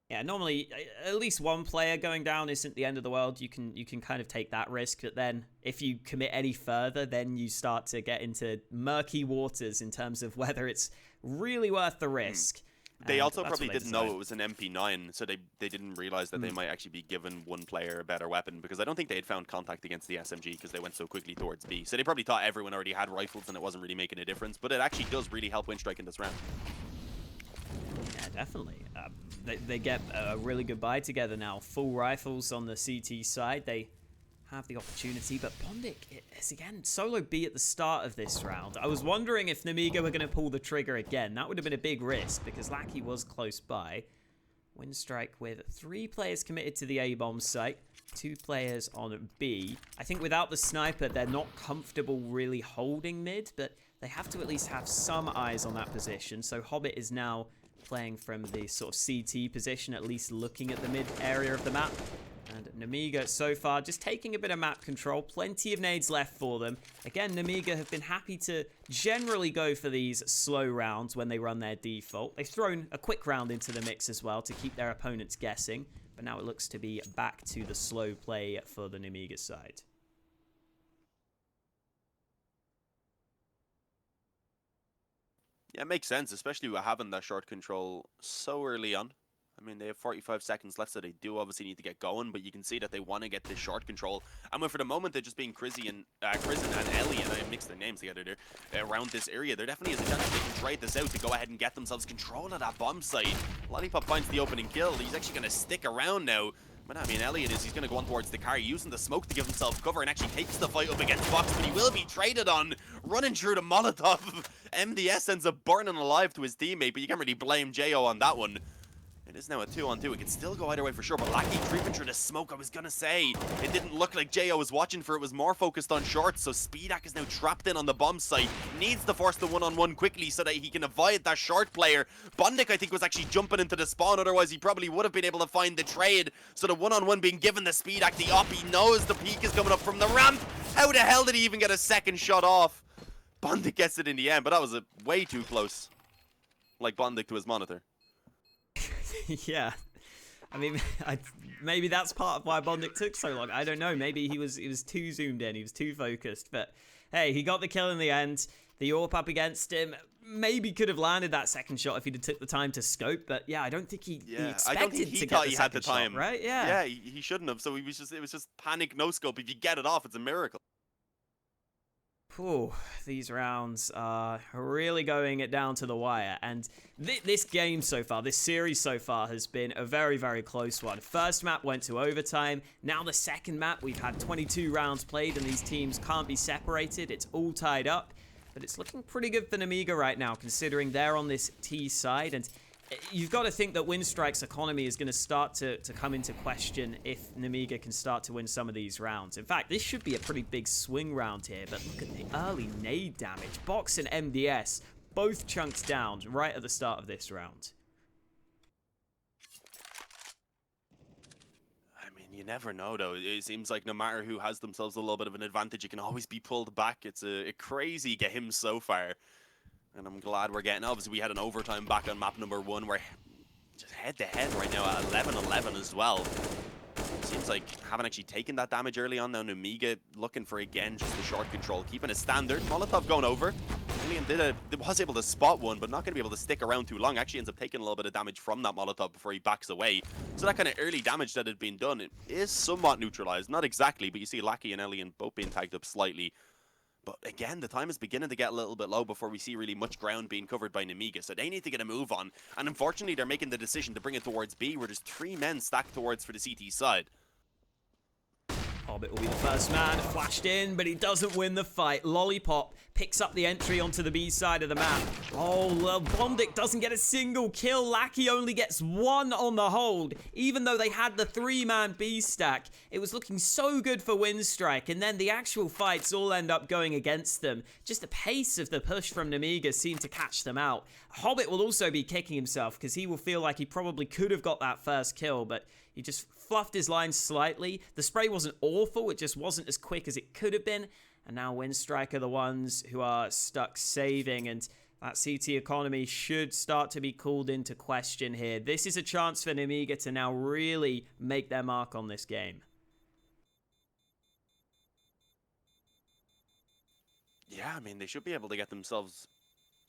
Yeah, normally at least one player going down isn't the end of the world. You can kind of take that risk, but then if you commit any further, then you start to get into murky waters in terms of whether it's really worth the risk. They also probably didn't know it was an MP9, so they didn't realize that they might actually be giving one player a better weapon, because I don't think they had found contact against the SMG because they went so quickly towards B. So they probably thought everyone already had rifles and it wasn't really making a difference, but it actually does really help Winstrike in this round. Yeah, definitely. They get a really good buy together now. Full rifles on the CT side. They have the opportunity, but Bondik is again solo B at the start of this round. I was wondering if Nemiga were going to pull the trigger again. That would have been a big risk because Lackey was close by. Winstrike with 3 players committed to the A-bomb site, 2 players on B. I think without the sniper, they're not comfortable really holding mid, but they have to at least have some eyes on that position. So Hobbit is now playing from the sort of CT position, at least looking at the mid area of the map. And Nemiga so far just taking a bit of map control. Plenty of nades left for them. Again, Nemiga have been happy to generally go for these slow rounds when they run their default. They've thrown a quick round into the mix as well to keep their opponents guessing. But now it looks to be back to the slow play for the Nemiga side. Yeah, it makes sense, especially with having that short control so early on. I mean, they have 45 seconds left, so they do obviously need to get going, but you can see that they want to get this short control. And for the moment, they're just being Crizzy and Crizzen and Ellie, and I mixed their names together there, around this area. There definitely is a chance they can trade this out to go ahead and get themselves control of that bomb site. Lollipop finds the opening kill. He's actually going to stick around now. But I mean, Elliot he's going to go on towards the car, using the smoke to give himself cover, and actually takes the fight up against Fox, but he will be traded on, running through the Molotov. MDS ends up burning alive to his teammate, but you can't really blame Jo on that one. It is now a 2-on-2. It can still go either way for sure, but Lackey creeping through the smoke. I was going to say, it didn't look like Jo was watching for it. Was more focused on shorts, so Speedak is now trapped in on the bomb site. Needs to force the one-on-one quickly so that he can avoid that short player. Bondik, I think, was actually jumping into the spawn. Otherwise, he probably would have been able to find the trade. So the one-on-one being given to Speedak. The op, he knows the peak is coming up from the ramp. How the hell did he even get a second shot off? Bondik gets it in the end, but that was way too close. Like Bondik to his monitor. Yeah. I mean, maybe that's part of why Bondik took so long. I don't know. Maybe he was too zoomed in. He was too focused. But hey, he got the kill in the end. The AWP up against him. Maybe could have landed that second shot if he'd have took the time to scope. But yeah, I don't think he expected I don't think he to thought get he the had the second time. shot, right? Yeah. Yeah, he shouldn't have. So it was just panic, no scope. If you get it off, it's a miracle. Whew, these rounds are really going it down to the wire, and this game so far, this series so far has been a very, very close one. First map went to overtime. Now the second map, we've had 22 rounds played, and these teams can't be separated. It's all tied up, but it's looking pretty good for Nemiga right now, considering they're on this T side, and you've got to think that Winstrike's economy is going to start to come into question if Nemiga can start to win some of these rounds. In fact, this should be a pretty big swing round here, but look at the early nade damage. Box and MDS both chunked down right at the start of this round. I mean, you never know, though. It seems like no matter who has themselves a little bit of an advantage, it can always be pulled back. It's a crazy game so far. And I'm glad we're getting, obviously we had an overtime back on map number 1. We're just head-to-head right now at 11-11 as well. Seems like haven't actually taken that damage early on now. Nemiga looking for, again, just the short control. Keeping it standard. Molotov going over. Alien was able to spot one, but not going to be able to stick around too long. Actually ends up taking a little bit of damage from that Molotov before he backs away. So that kind of early damage that had been done, it is somewhat neutralized. Not exactly, but you see Lackey and Alien both being tagged up slightly. But again, the time is beginning to get a little bit low before we see really much ground being covered by Nemiga. So they need to get a move on. And unfortunately, they're making the decision to bring it towards B, where there's 3 men stacked towards for the CT side. Hobbit will be the first man, flashed in, but he doesn't win the fight. Lollipop picks up the entry onto the B side of the map. Oh, well, Bondic doesn't get a single kill. Lackey only gets one on the hold, even though they had the 3-man B stack. It was looking so good for Winstrike, and then the actual fights all end up going against them. Just the pace of the push from Nemiga seemed to catch them out. Hobbit will also be kicking himself because he will feel like he probably could have got that first kill, but he just fluffed his line slightly. The spray wasn't awful, it just wasn't as quick as it could have been. And now Winstrike are the ones who are stuck saving, and that CT economy should start to be called into question here. This is a chance for Nemiga to now really make their mark on this game. Yeah, I mean, they should be able to get themselves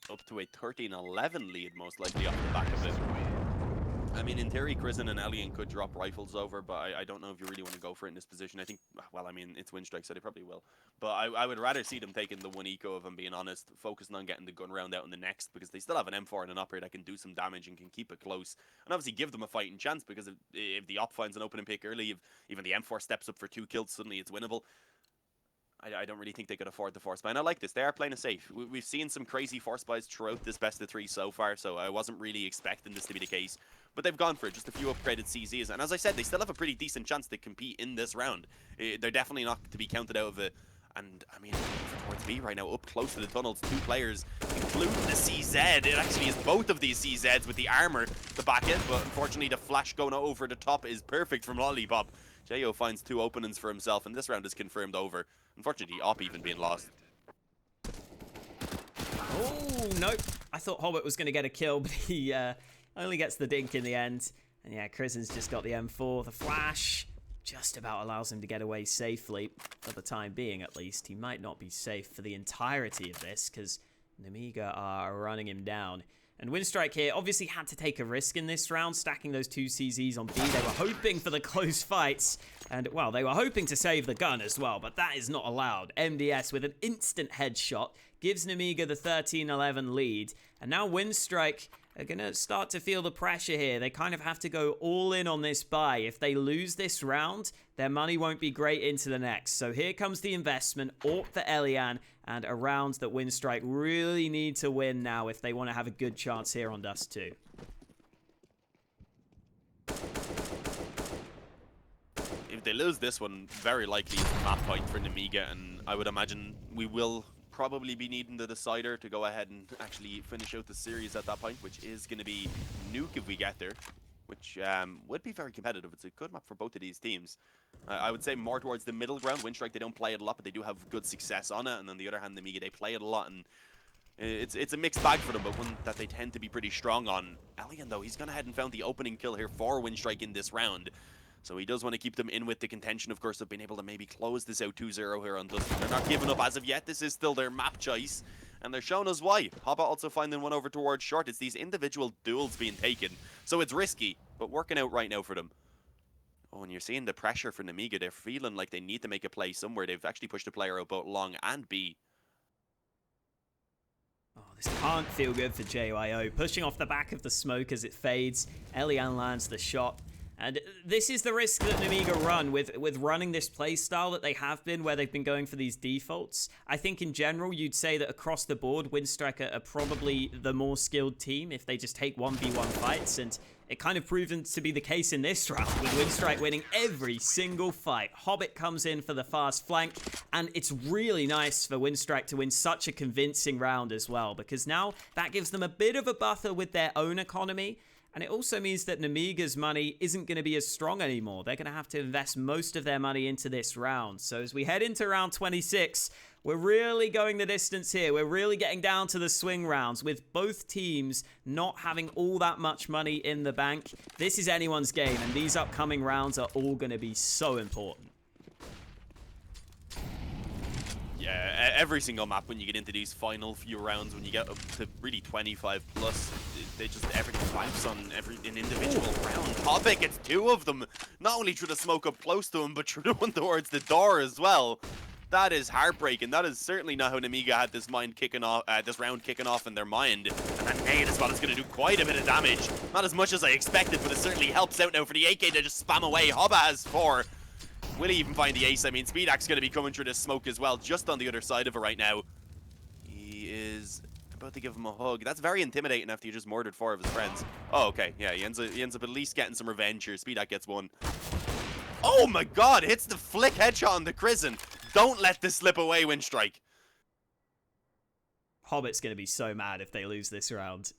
up to a 13-11 lead, most likely, off the back of it. I mean, in theory, Krisen and Elian could drop rifles over, but I don't know if you really want to go for it in this position. I think, well, I mean, it's Winstrike, so they probably will. But I would rather see them taking the 1 eco, if I'm being honest, focusing on getting the gun round out in the next, because they still have an M4 and an op here that can do some damage and can keep it close. And obviously give them a fighting chance, because if the op finds an opening pick early, if even the M4 steps up for 2 kills, suddenly it's winnable. I don't really think they could afford the force buy. And I like this. They are playing it safe. We've seen some crazy force buys throughout this best of 3 so far, so I wasn't really expecting this to be the case. But they've gone for it. Just a few upgraded CZs. And as I said, they still have a pretty decent chance to compete in this round. They're definitely not to be counted out of it. And, I mean, towards B right now, up close to the tunnels, 2 players, including the CZ. It actually is both of these CZs with the armor to back it. But unfortunately, the flash going over the top is perfect from Lollipop. Jo finds 2 openings for himself, and this round is confirmed over. Unfortunately, op even being lost. Oh, nope. I thought Hobbit was going to get a kill, but he only gets the dink in the end. And yeah, Krisen's just got the M4. The flash just about allows him to get away safely, for the time being at least. He might not be safe for the entirety of this, because Nemiga are running him down. And Winstrike here obviously had to take a risk in this round, stacking those 2 CZs on B. They were hoping for the close fights, and, well, they were hoping to save the gun as well, but that is not allowed. MDS with an instant headshot gives Nemiga the 13-11 lead, and now Winstrike are going to start to feel the pressure here. They kind of have to go all in on this buy. If they lose this round, their money won't be great into the next. So here comes the investment, AWP for Elian, and a round that Winstrike really need to win now if they want to have a good chance here on Dust2. If they lose this one, very likely it's a map point for Nemiga, and I would imagine we will probably be needing the decider to go ahead and actually finish out the series at that point, which is going to be Nuke if we get there, which would be very competitive. It's a good map for both of these teams. I would say more towards the middle ground. Winstrike, they don't play it a lot, but they do have good success on it. And on the other hand, Nemiga, they play it a lot, and it's a mixed bag for them, but one that they tend to be pretty strong on. Elian, though, he's gone ahead and found the opening kill here for Winstrike in this round. So he does want to keep them in with the contention, of course, of being able to maybe close this out 2-0 here on Dust. They're not giving up as of yet. This is still their map choice, and they're showing us why. Hobbit also finding one over towards short. It's these individual duels being taken, so it's risky, but working out right now for them. Oh, and you're seeing the pressure for Nemiga. They're feeling like they need to make a play somewhere. They've actually pushed a player out both long and B. Oh, this can't feel good for JYO. Pushing off the back of the smoke as it fades. Elian lands the shot. And this is the risk that Nemiga run with running this playstyle that they have been, where they've been going for these defaults. I think in general, you'd say that across the board, Winstrike are probably the more skilled team if they just take 1v1 fights, and it kind of proven to be the case in this round, with Winstrike winning every single fight. Hobbit comes in for the fast flank, and it's really nice for Winstrike to win such a convincing round as well, because now that gives them a bit of a buffer with their own economy. And it also means that Nemiga's money isn't going to be as strong anymore. They're going to have to invest most of their money into this round. So as we head into round 26, we're really going the distance here. We're really getting down to the swing rounds, with both teams not having all that much money in the bank. This is anyone's game, and these upcoming rounds are all going to be so important. Yeah, every single map when you get into these final few rounds, when you get up to really 25 plus, they just, everything wipes on an individual round. Hobbit gets 2 of them, not only through the smoke up close to him, but through the one towards the door as well. That is heartbreaking. That is certainly not how Nemiga had this round kicking off in their mind. And that nade as well is going to do quite a bit of damage. Not as much as I expected, but it certainly helps out now for the AK to just spam away. Hobba has 4. Will he even find the ace? I mean, Speedak's going to be coming through this smoke as well, just on the other side of it right now. He is about to give him a hug. That's very intimidating after you just murdered 4 of his friends. Oh, okay. Yeah, he ends up at least getting some revenge here. Speedak gets one. Oh my god, hits the flick headshot on the Crizzen. Don't let this slip away, Winstrike. Hobbit's going to be so mad if they lose this round.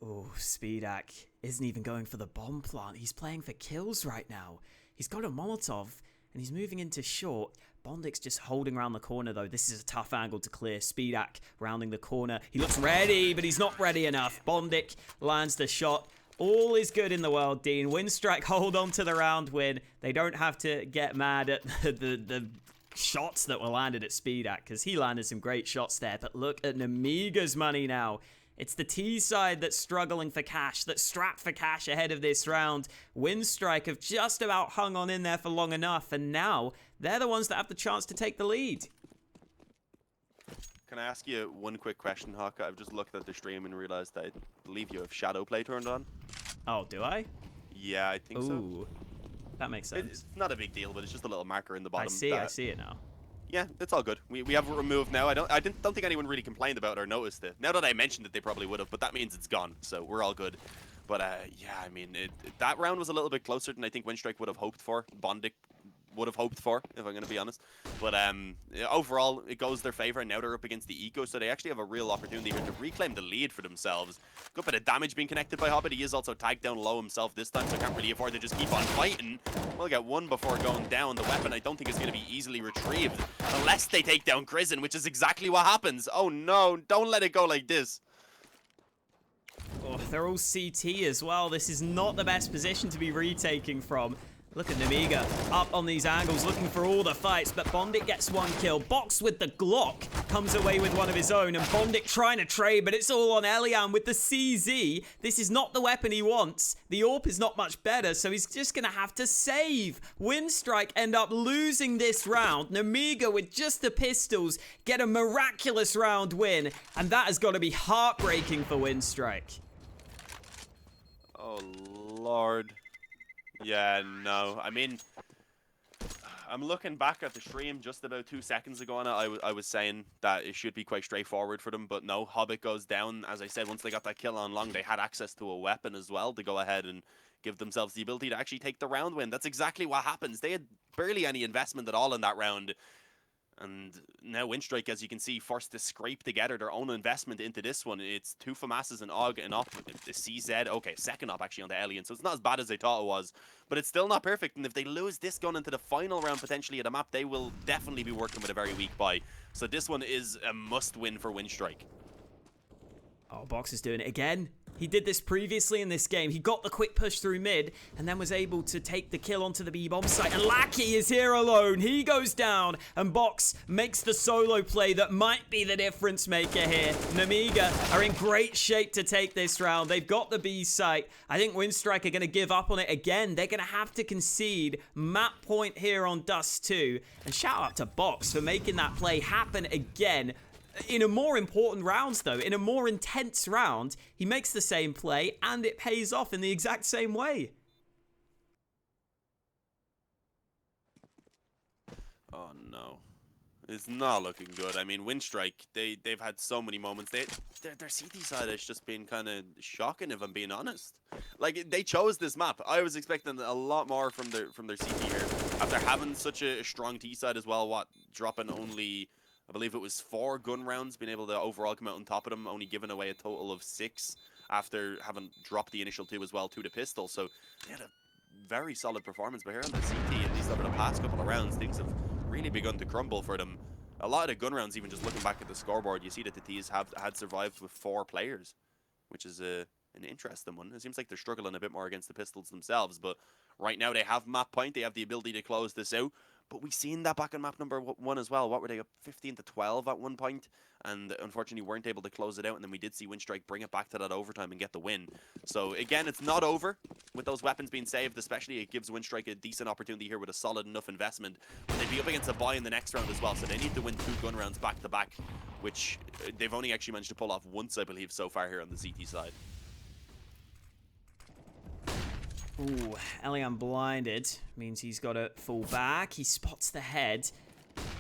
Oh, Speedak isn't even going for the bomb plant. He's playing for kills right now. He's got a Molotov, and he's moving into short. Bondik's just holding around the corner, though. This is a tough angle to clear. Speedak rounding the corner. He looks ready, but he's not ready enough. Bondik lands the shot. All is good in the world, Dean. Winstrike hold on to the round win. They don't have to get mad at the shots that were landed at Speedak, because he landed some great shots there. But look at Nemiga's money now. It's the T side that's struggling for cash, that's strapped for cash ahead of this round. Winstrike have just about hung on in there for long enough, and now they're the ones that have the chance to take the lead. Can I ask you one quick question, Hawk? I've just looked at the stream and realized I believe you have shadow play turned on. Oh, do I? Yeah, I think so. Ooh, that makes sense. It's not a big deal, but it's just a little marker in the bottom. I see it now. Yeah, it's all good. We have it removed now. I don't think anyone really complained about it or noticed it. Now that I mentioned it, they probably would have, but that means it's gone, so we're all good. But yeah, I mean, that round was a little bit closer than I think Winstrike would have hoped for. Bondik would have hoped for, if I'm going to be honest. But overall, it goes their favor, and now they're up against the Eco, so they actually have a real opportunity here to reclaim the lead for themselves. Good bit of damage being connected by Hobbit. He is also tagged down low himself this time, so can't really afford to just keep on fighting. We'll get one before going down. The weapon, I don't think, is going to be easily retrieved, unless they take down Crizzen, which is exactly what happens. Oh no, don't let it go like this. Oh, they're all CT as well. This is not the best position to be retaking from. Look at Nemiga up on these angles, looking for all the fights, but Bondik gets one kill. Box with the Glock comes away with one of his own, and Bondik trying to trade, but it's all on Elian with the CZ. This is not the weapon he wants. The AWP is not much better, so he's just going to have to save. Winstrike end up losing this round. Nemiga with just the pistols get a miraculous round win, and that has got to be heartbreaking for Winstrike. Oh, Lord. Yeah, no. I mean, I'm looking back at the stream just about 2 seconds ago, and I was saying that it should be quite straightforward for them, but no, Hobbit goes down. As I said, once they got that kill on long, they had access to a weapon as well to go ahead and give themselves the ability to actually take the round win. That's exactly what happens. They had barely any investment at all in that round. And now Winstrike, as you can see, forced to scrape together their own investment into this one. It's 2 FAMASs and Og and up the CZ. Okay, second up actually on the Alien, so it's not as bad as they thought it was. But it's still not perfect, and if they lose this gun into the final round potentially of the map, they will definitely be working with a very weak buy. So this one is a must-win for Winstrike. Oh, Box is doing it again. He did this previously in this game. He got the quick push through mid and then was able to take the kill onto the B-bomb site. And Lackey is here alone. He goes down and Box makes the solo play that might be the difference maker here. Nemiga are in great shape to take this round. They've got the B site. I think Winstrike are going to give up on it again. They're going to have to concede map point here on Dust2. And shout out to Box for making that play happen again. In a more important round, though, in a more intense round, he makes the same play and it pays off in the exact same way. Oh no, it's not looking good. I mean, Winstrike, they've had so many moments. Their CT side has just been kind of shocking, if I'm being honest. Like, they chose this map. I was expecting a lot more from their CT here after having such a strong T side as well. What, dropping only, I believe it was 4 gun rounds, being able to overall come out on top of them, only giving away a total of 6 after having dropped the initial 2 as well to the pistol. So they had a very solid performance, but here on the CT, at least over the past couple of rounds, things have really begun to crumble for them. A lot of the gun rounds, even just looking back at the scoreboard, you see that the T's had survived with 4 players, which is an interesting one. It seems like they're struggling a bit more against the pistols themselves, but right now they have map point, they have the ability to close this out. But we've seen that back on map number 1 as well. What were they, up 15-12 at one point? And unfortunately weren't able to close it out. And then we did see Winstrike bring it back to that overtime and get the win. So again, it's not over with those weapons being saved. Especially it gives Winstrike a decent opportunity here with a solid enough investment. But they'd be up against a buy in the next round as well. So they need to win 2 gun rounds back to back, which they've only actually managed to pull off once, I believe, so far here on the CT side. Ooh, Elian blinded. Means he's got to fall back. He spots the head.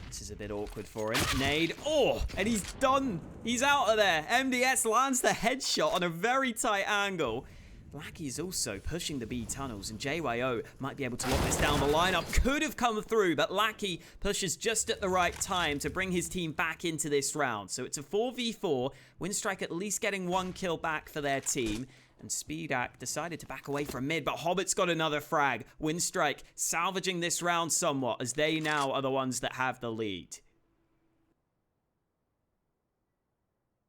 This is a bit awkward for him. Nade. Oh, and he's done. He's out of there. MDS lands the headshot on a very tight angle. Blacky's also pushing the B tunnels, and JYO might be able to lock this down. The lineup could have come through, but Lackey pushes just at the right time to bring his team back into this round. So it's a 4v4. Winstrike at least getting 1 kill back for their team. And Speedak decided to back away from mid, but Hobbit's got another frag. Winstrike salvaging this round somewhat, as they now are the ones that have the lead.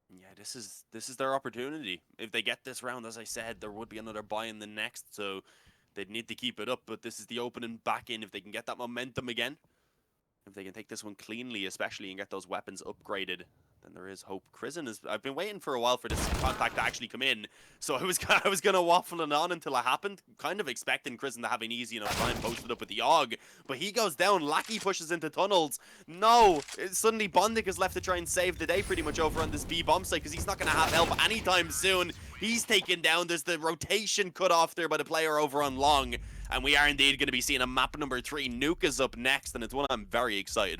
Yeah, this is their opportunity. If they get this round, as I said, there would be another buy in the next, so they'd need to keep it up. But this is the opening back in if they can get that momentum again. If they can take this one cleanly, especially, and get those weapons upgraded, then there is hope. Crizzen is... I've been waiting for a while for this contact to actually come in, so I was going to waffle it on until it happened. Kind of expecting Crizzen to have an easy enough time posted up with the AUG, but he goes down. Lackey pushes into tunnels. No! Suddenly Bondic is left to try and save the day pretty much over on this B bomb site, because he's not going to have help anytime soon. He's taken down. There's the rotation cut off there by the player over on long, and we are indeed going to be seeing a map number 3. Nuke is up next, and it's one I'm very excited for.